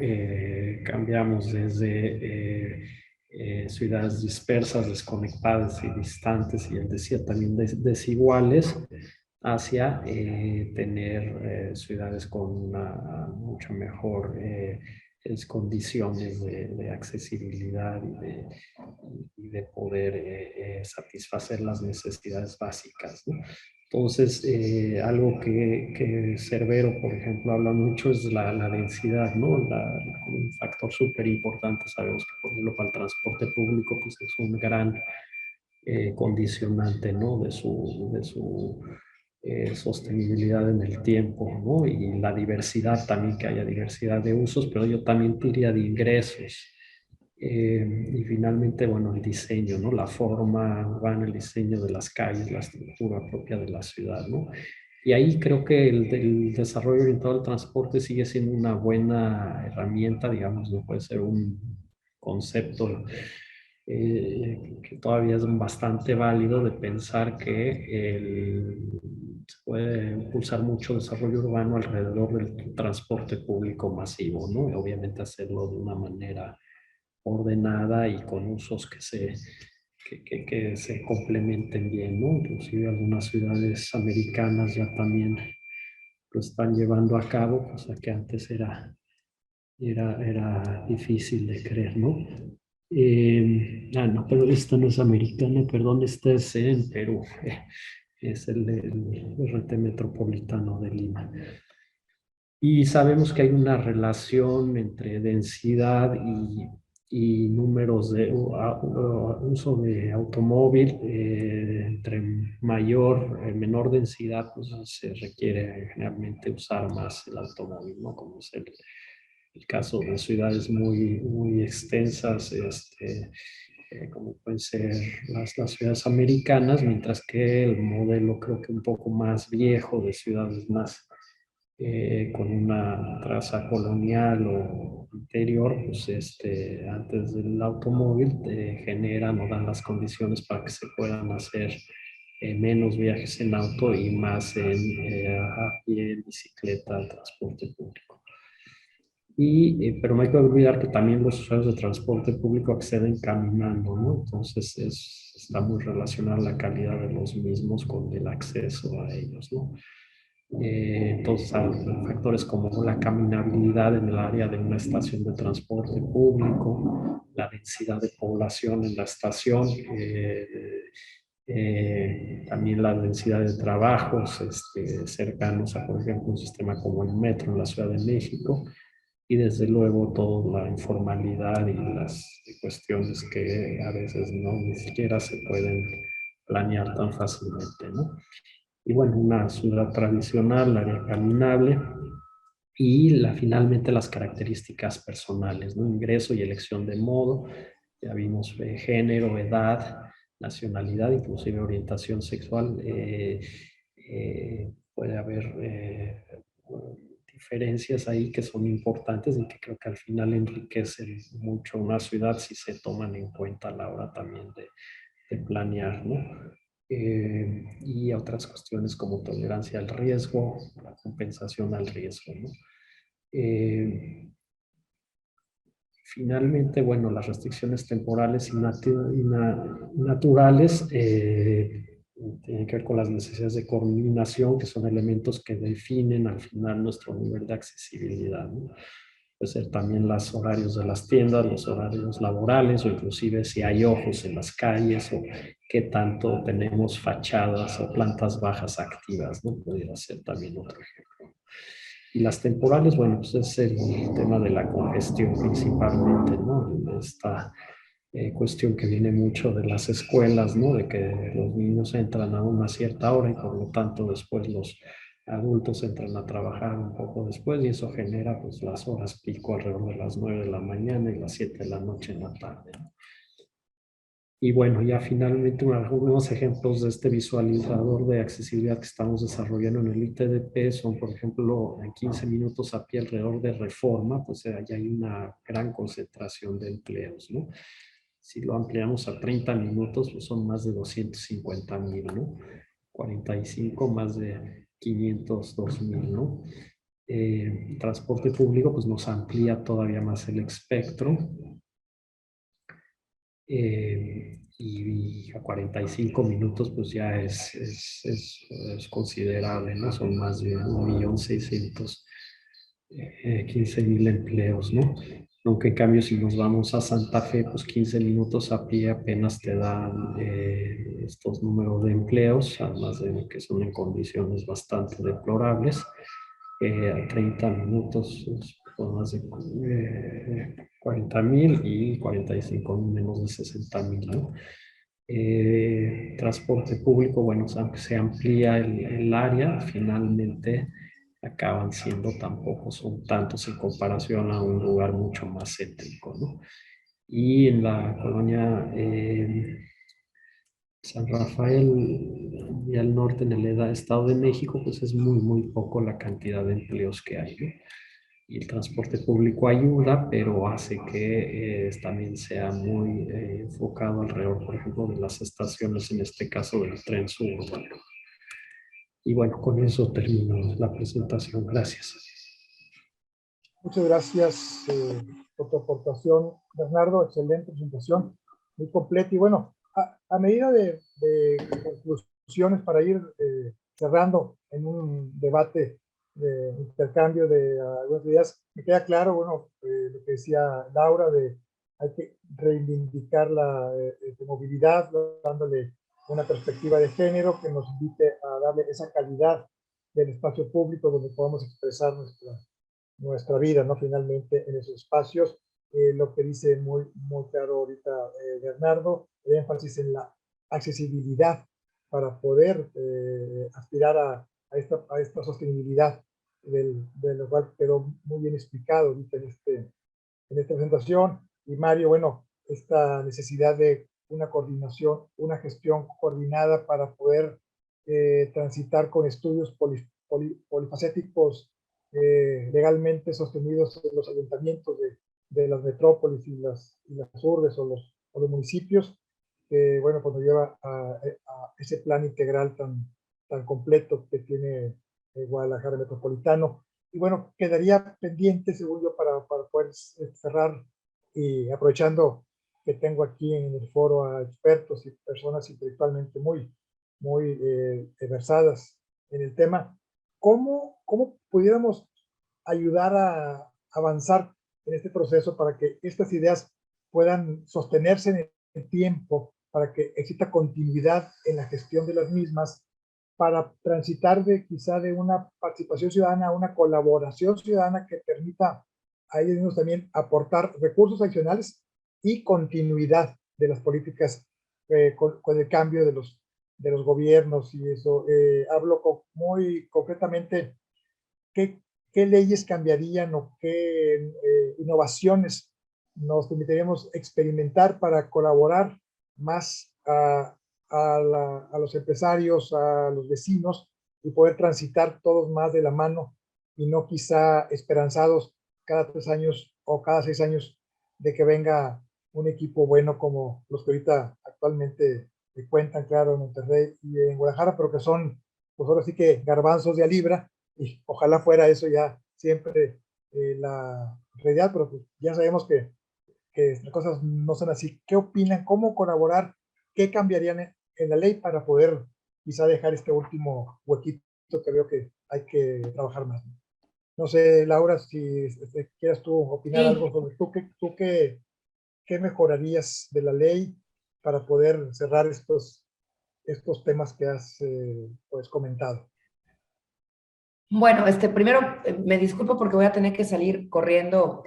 D: cambiamos desde ciudades dispersas, desconectadas y distantes, y él decía también desiguales, hacia tener ciudades con una mucho mejor condiciones de accesibilidad y de poder satisfacer las necesidades básicas, ¿no? Entonces, algo que Cerbero, por ejemplo, habla mucho es la densidad, ¿no? Un factor súper importante. Sabemos que, por ejemplo, para el transporte público, pues es un gran condicionante, ¿no? De su sostenibilidad en el tiempo, ¿no? Y la diversidad también, que haya diversidad de usos, pero yo también diría de ingresos. Y finalmente, bueno, el diseño, ¿no? La forma urbana, el diseño de las calles, la estructura propia de la ciudad, ¿no? Y ahí creo que el desarrollo orientado al transporte sigue siendo una buena herramienta, digamos, no puede ser un concepto que todavía es bastante válido de pensar que se puede impulsar mucho desarrollo urbano alrededor del transporte público masivo, ¿no? Y obviamente hacerlo de una manera ordenada y con usos que se complementen bien, ¿no? Inclusive algunas ciudades americanas ya también lo están llevando a cabo, cosa que antes era difícil de creer, ¿no? No, pero esta no es americana, perdón, esta es en Perú, es el RT Metropolitano de Lima. Y sabemos que hay una relación entre densidad y números de uso de automóvil. Entre menor densidad, pues se requiere generalmente usar más el automóvil, ¿no? Como es el caso de ciudades muy, muy extensas, como pueden ser las ciudades americanas, mientras que el modelo creo que un poco más viejo de ciudades más con una traza colonial o anterior, pues antes del automóvil generan o dan las condiciones para que se puedan hacer menos viajes en auto y más a pie, en bicicleta, transporte público. Pero no hay que olvidar que también los usuarios de transporte público acceden caminando, ¿no? Entonces está muy relacionada la calidad de los mismos con el acceso a ellos, ¿no? Entonces hay factores como la caminabilidad en el área de una estación de transporte público, la densidad de población en la estación, también la densidad de trabajos cercanos a, por ejemplo, un sistema como el metro en la Ciudad de México, y desde luego toda la informalidad y las cuestiones que a veces no ni siquiera se pueden planear tan fácilmente, ¿no? Y bueno, una ciudad tradicional, área caminable y finalmente las características personales, ¿no? Ingreso y elección de modo, ya vimos género, edad, nacionalidad, inclusive orientación sexual. Puede haber diferencias ahí que son importantes y que creo que al final enriquecen mucho una ciudad si se toman en cuenta a la hora también de planear, ¿no? Y otras cuestiones como tolerancia al riesgo, la compensación al riesgo, ¿no? Finalmente, bueno, las restricciones temporales y naturales tienen que ver con las necesidades de coordinación, que son elementos que definen al final nuestro nivel de accesibilidad, ¿no? Puede ser también los horarios de las tiendas, los horarios laborales, o inclusive si hay ojos en las calles, o qué tanto tenemos fachadas o plantas bajas activas, ¿no? Podría ser también otro ejemplo. Y las temporales, bueno, pues es el tema de la congestión principalmente, ¿no? Esta cuestión que viene mucho de las escuelas, ¿no? De que los niños entran a una cierta hora y por lo tanto después los adultos entran a trabajar un poco después y eso genera pues las horas pico alrededor de las 9 de la mañana y las 7 de la noche en la tarde, ¿no? Y bueno, ya finalmente algunos ejemplos de este visualizador de accesibilidad que estamos desarrollando en el ITDP son, por ejemplo, en 15 minutos a pie alrededor de Reforma, pues allá hay una gran concentración de empleos, ¿no? Si lo ampliamos a 30 minutos, pues son más de 250,000, ¿no? 45, más de 502,000, ¿no? Transporte público, pues nos amplía todavía más el espectro. Y a 45 minutos pues ya es considerable, ¿no? Son más de 1.615.000 empleos, ¿no? Aunque en cambio si nos vamos a Santa Fe, pues 15 minutos a pie apenas te dan estos números de empleos, además de que son en condiciones bastante deplorables. A 30 minutos con más de 40,000 y 45 menos de 60,000, ¿no? Transporte público, bueno, aunque se amplía el área, finalmente acaban siendo tampoco son tantos en comparación a un lugar mucho más céntrico, ¿no? Y en la colonia San Rafael y al norte, en el Estado de México, pues es muy, muy poco la cantidad de empleos que hay, ¿no? Y el transporte público ayuda, pero hace que también sea muy enfocado alrededor, por ejemplo, de las estaciones, en este caso del tren suburbano. Y bueno, con eso termino la presentación. Gracias.
A: Muchas gracias por tu aportación, Bernardo. Excelente presentación, muy completa. Y bueno, a medida de conclusiones para ir cerrando en un debate de intercambio de algunas ideas, me queda claro, bueno, lo que decía Laura, hay que reivindicar la movilidad, dándole una perspectiva de género que nos invite a darle esa calidad del espacio público donde podamos expresar nuestra vida, ¿no? Finalmente, en esos espacios, lo que dice muy, muy claro ahorita Bernardo, el énfasis en la accesibilidad para poder aspirar a esta sostenibilidad de lo cual quedó muy bien explicado ahorita en esta presentación. Y Mario, bueno, esta necesidad de una coordinación, una gestión coordinada para poder transitar con estudios polifacéticos legalmente sostenidos en los ayuntamientos de las metrópolis y las urbes o los municipios, que bueno, pues nos lleva a ese plan integral tan completo que tiene Guadalajara Metropolitano. Y bueno, quedaría pendiente, según yo, para poder cerrar, y aprovechando que tengo aquí en el foro a expertos y personas intelectualmente muy versadas en el tema, ¿cómo pudiéramos ayudar a avanzar en este proceso para que estas ideas puedan sostenerse en el tiempo, para que exista continuidad en la gestión de las mismas, para transitar quizá de una participación ciudadana a una colaboración ciudadana que permita a ellos mismos también aportar recursos adicionales y continuidad de las políticas con el cambio de los gobiernos y eso. Hablo muy concretamente qué leyes cambiarían o qué innovaciones nos permitiríamos experimentar para colaborar más a los empresarios, a los vecinos y poder transitar todos más de la mano y no quizá esperanzados cada 3 años o cada 6 años de que venga un equipo bueno como los que ahorita actualmente cuentan, claro, en Monterrey y en Guadalajara, pero que son, pues ahora sí que garbanzos de a libra, y ojalá fuera eso ya siempre la realidad, pero pues ya sabemos que las cosas no son así. ¿Qué opinan? ¿Cómo colaborar? ¿Qué cambiarían en la ley para poder quizá dejar este último huequito que veo que hay que trabajar más? No sé, Laura, si quieres tú opinar algo
B: Sí.
A: sobre tú qué mejorarías de la ley para poder cerrar estos temas que has pues comentado.
B: Bueno, primero me disculpo porque voy a tener que salir corriendo,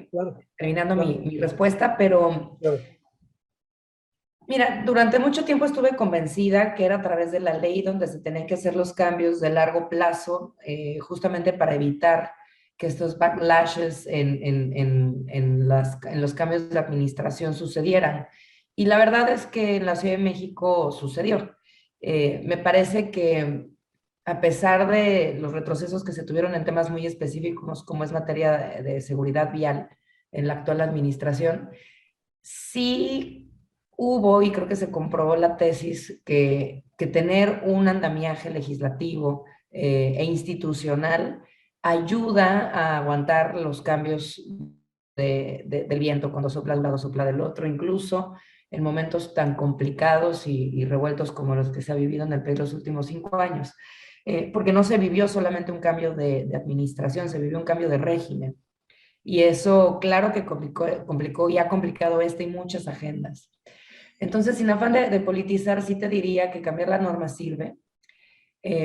A: Claro,
B: terminando
A: claro,
B: mi respuesta, pero
A: claro.
B: mira, durante mucho tiempo estuve convencida que era a través de la ley donde se tenían que hacer los cambios de largo plazo, justamente para evitar que estos backlashes en los cambios de administración sucedieran. Y la verdad es que en la Ciudad de México sucedió. Me parece que a pesar de los retrocesos que se tuvieron en temas muy específicos, como es materia de seguridad vial en la actual administración, sí hubo, y creo que se comprobó la tesis, que tener un andamiaje legislativo e institucional ayuda a aguantar los cambios del viento cuando sopla de un lado, sopla del otro, incluso en momentos tan complicados y revueltos como los que se ha vivido en el país los últimos 5 años. Porque no se vivió solamente un cambio de administración, se vivió un cambio de régimen. Y eso, claro que complicó y ha complicado y muchas agendas. Entonces, sin afán de politizar, sí te diría que cambiar la norma sirve,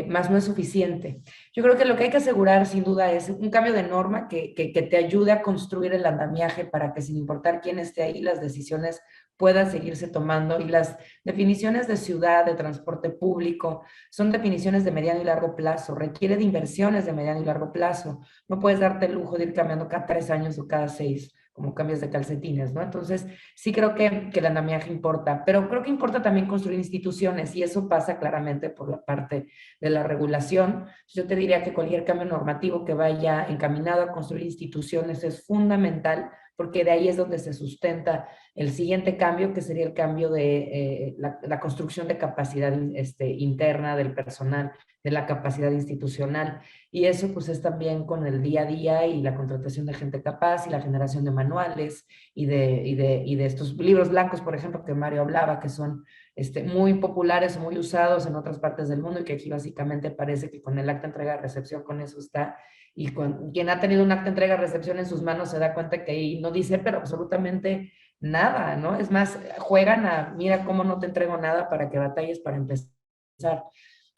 B: más no es suficiente. Yo creo que lo que hay que asegurar, sin duda, es un cambio de norma que te ayude a construir el andamiaje para que, sin importar quién esté ahí, las decisiones puedan seguirse tomando. Y las definiciones de ciudad, de transporte público, son definiciones de mediano y largo plazo, requiere de inversiones de mediano y largo plazo. No puedes darte el lujo de ir cambiando cada 3 años o cada 6, como cambios de calcetines, ¿no? Entonces, sí creo que el andamiaje importa, pero creo que importa también construir instituciones y eso pasa claramente por la parte de la regulación. Yo te diría que cualquier cambio normativo que vaya encaminado a construir instituciones es fundamental porque de ahí es donde se sustenta el siguiente cambio, que sería el cambio de la construcción de capacidad interna del personal, de la capacidad institucional. Y eso pues es también con el día a día y la contratación de gente capaz y la generación de manuales y de estos libros blancos, por ejemplo, que Mario hablaba, que son muy populares, muy usados en otras partes del mundo y que aquí básicamente parece que con el acta de entrega-recepción con eso está. Y quien ha tenido un acta de entrega-recepción en sus manos se da cuenta que ahí no dice pero absolutamente nada, ¿no? Es más, juegan a, mira cómo no te entrego nada para que batalles para empezar.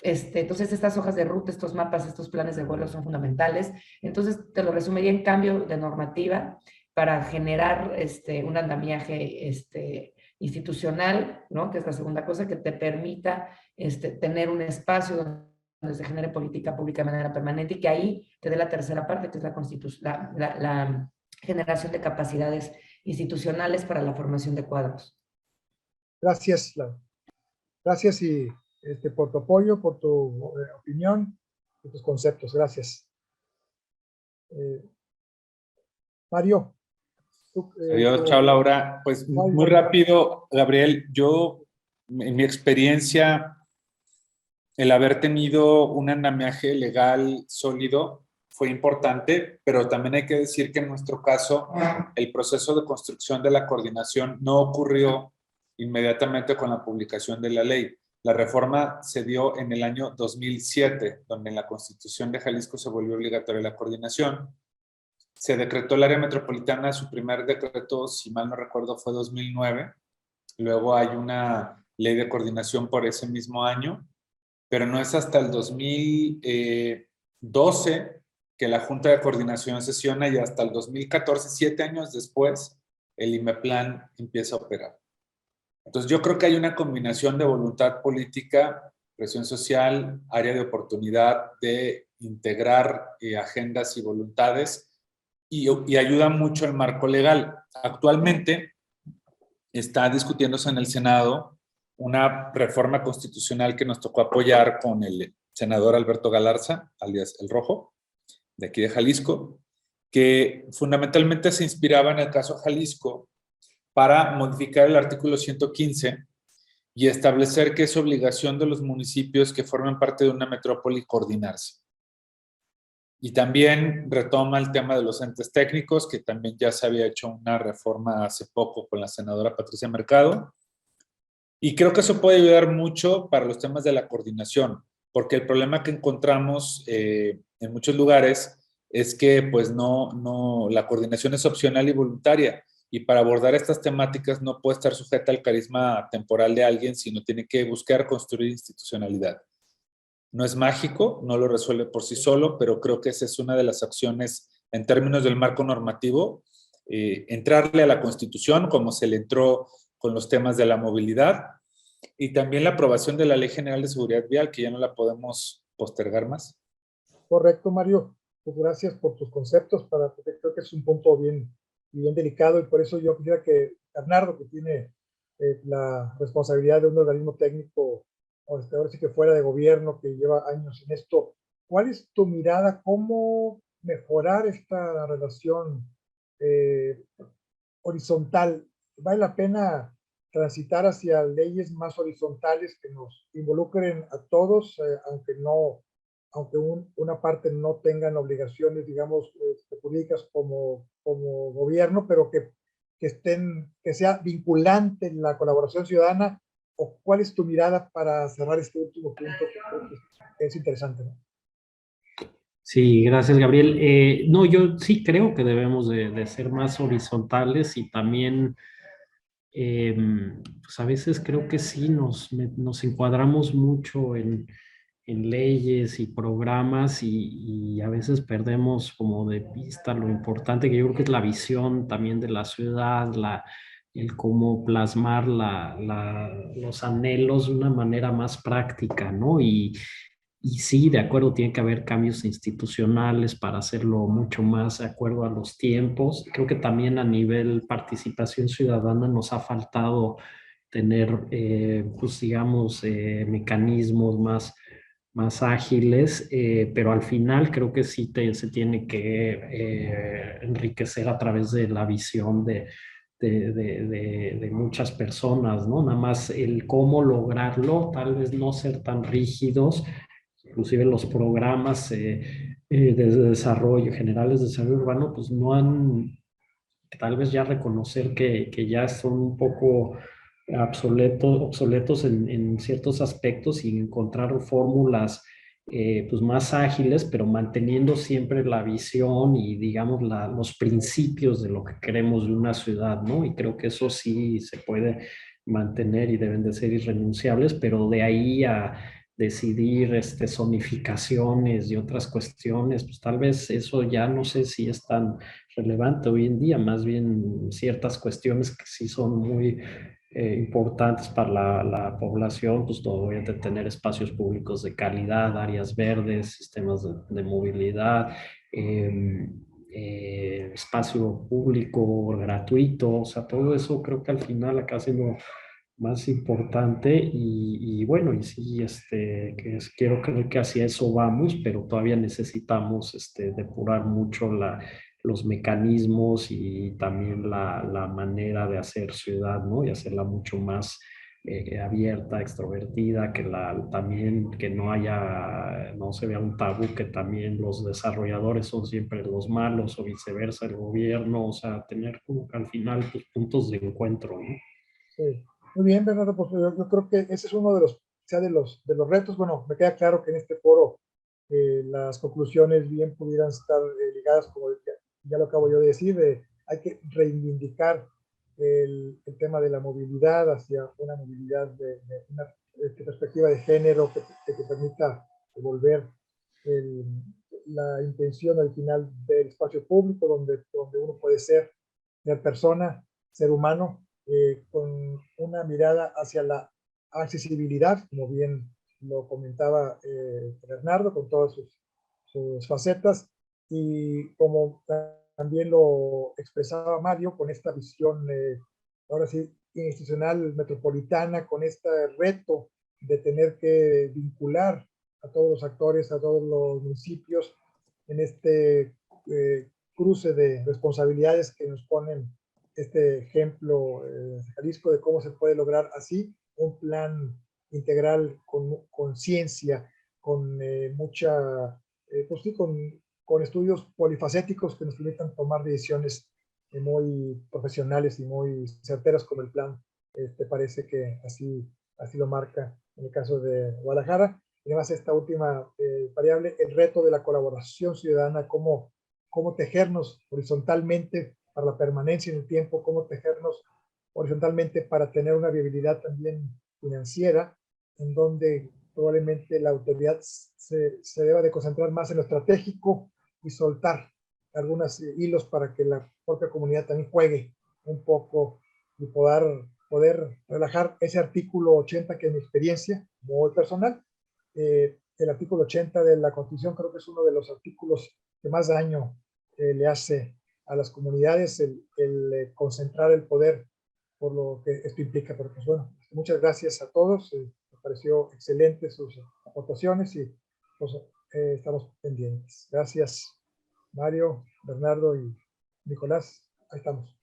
B: Entonces, estas hojas de ruta, estos mapas, estos planes de vuelo son fundamentales. Entonces, te lo resumiría en cambio de normativa para generar un andamiaje institucional, ¿no? Que es la segunda cosa, que te permita tener un espacio donde se genere política pública de manera permanente y que ahí te dé la tercera parte, que es la generación de capacidades institucionales para la formación de cuadros.
A: Gracias, Laura. Gracias y por tu apoyo, por tu opinión, por tus conceptos. Gracias. Mario.
C: Adiós, chao Laura. Pues muy rápido, Gabriel, yo en mi experiencia, el haber tenido un andamiaje legal sólido fue importante, pero también hay que decir que en nuestro caso el proceso de construcción de la coordinación no ocurrió inmediatamente con la publicación de la ley. La reforma se dio en el año 2007, donde en la Constitución de Jalisco se volvió obligatoria la coordinación. Se decretó el área metropolitana, su primer decreto, si mal no recuerdo, fue 2009. Luego hay una ley de coordinación por ese mismo año, pero no es hasta el 2012 que la Junta de Coordinación sesiona y hasta el 2014, 7 años después, el IMEPLAN empieza a operar. Entonces yo creo que hay una combinación de voluntad política, presión social, área de oportunidad de integrar agendas y voluntades y ayuda mucho el marco legal. Actualmente está discutiéndose en el Senado una reforma constitucional que nos tocó apoyar con el senador Alberto Galarza, alias El Rojo, de aquí de Jalisco, que fundamentalmente se inspiraba en el caso Jalisco para modificar el artículo 115 y establecer que es obligación de los municipios que forman parte de una metrópoli coordinarse. Y también retoma el tema de los entes técnicos, que también ya se había hecho una reforma hace poco con la senadora Patricia Mercado. Y creo que eso puede ayudar mucho para los temas de la coordinación, porque el problema que encontramos en muchos lugares es que pues la coordinación es opcional y voluntaria, y para abordar estas temáticas no puede estar sujeta al carisma temporal de alguien, sino tiene que buscar construir institucionalidad. No es mágico, no lo resuelve por sí solo, pero creo que esa es una de las acciones en términos del marco normativo, entrarle a la Constitución como se le entró con los temas de la movilidad y también la aprobación de la Ley General de Seguridad Vial, que ya no la podemos postergar más.
A: Correcto, Mario. Pues gracias por tus conceptos, porque creo que es un punto bien delicado y por eso yo quisiera que Bernardo, que tiene la responsabilidad de un organismo técnico, o ahora sí que fuera de gobierno, que lleva años en esto, ¿cuál es tu mirada? ¿Cómo mejorar esta relación eh, horizontal? ¿Vale la pena transitar hacia leyes más horizontales que nos involucren a todos, aunque una parte no tengan obligaciones, digamos, jurídicas como gobierno, pero que sea vinculante en la colaboración ciudadana? ¿O cuál es tu mirada para cerrar este último punto que creo que es interesante, ¿no?
D: Sí, gracias, Gabriel. No, yo sí creo que debemos de ser más horizontales y también, pues a veces creo que sí nos encuadramos mucho en leyes y programas y a veces perdemos como de vista lo importante que yo creo que es la visión también de la ciudad, el cómo plasmar los anhelos de una manera más práctica, ¿no? Y sí, de acuerdo, tiene que haber cambios institucionales para hacerlo mucho más de acuerdo a los tiempos. Creo que también a nivel participación ciudadana nos ha faltado tener, pues digamos, mecanismos más ágiles, pero al final creo que sí se tiene que enriquecer a través de la visión de muchas personas, ¿no? Nada más el cómo lograrlo, tal vez no ser tan rígidos, inclusive los programas de desarrollo, generales de desarrollo urbano, pues no han, tal vez ya reconocer que ya son un poco obsoletos en ciertos aspectos y encontrar fórmulas pues más ágiles, pero manteniendo siempre la visión y digamos los principios de lo que queremos de una ciudad, ¿no? Y creo que eso sí se puede mantener y deben de ser irrenunciables, pero de ahí a decidir zonificaciones y otras cuestiones, pues tal vez eso ya no sé si es tan relevante hoy en día, más bien ciertas cuestiones que sí son muy importantes para la población, pues obviamente tener espacios públicos de calidad, áreas verdes, sistemas de movilidad, espacio público gratuito, o sea, todo eso creo que al final acá siendo más importante y bueno, y sí, quiero creer que hacia eso vamos, pero todavía necesitamos depurar mucho los mecanismos y también la manera de hacer ciudad, ¿no? Y hacerla mucho más abierta, extrovertida, también que no se vea un tabú que también los desarrolladores son siempre los malos o viceversa, el gobierno, o sea, tener como que al final pues, puntos de encuentro, ¿no?
A: Sí. Muy bien, Bernardo, pues yo creo que ese es uno de los retos. Bueno, me queda claro que en este foro las conclusiones bien pudieran estar ligadas, como ya lo acabo yo de decir, hay que reivindicar el tema de la movilidad hacia una movilidad de una perspectiva de género que permita volver el, la intención original del espacio público, donde uno puede ser persona, ser humano, con una mirada hacia la accesibilidad, como bien lo comentaba Bernardo, con todas sus facetas, y como también lo expresaba Mario, con esta visión, ahora sí, institucional, metropolitana, con este reto de tener que vincular a todos los actores, a todos los municipios, en este cruce de responsabilidades que nos ponen este ejemplo de Jalisco, de cómo se puede lograr así un plan integral con conciencia, con mucha, pues sí, con estudios polifacéticos que nos permitan tomar decisiones muy profesionales y muy certeras, como el plan parece que así lo marca en el caso de Guadalajara. Y además esta última variable, el reto de la colaboración ciudadana, cómo tejernos horizontalmente para la permanencia en el tiempo, cómo tejernos horizontalmente para tener una viabilidad también financiera, en donde probablemente la autoridad se deba de concentrar más en lo estratégico y soltar algunos hilos para que la propia comunidad también juegue un poco y poder relajar ese artículo 80 que en mi experiencia muy personal, el artículo 80 de la Constitución creo que es uno de los artículos que más daño le hace a las comunidades el concentrar el poder por lo que esto implica. Pero pues bueno, muchas gracias a todos, me pareció excelente sus aportaciones y pues, estamos pendientes. Gracias Mario, Bernardo y Nicolás, ahí estamos.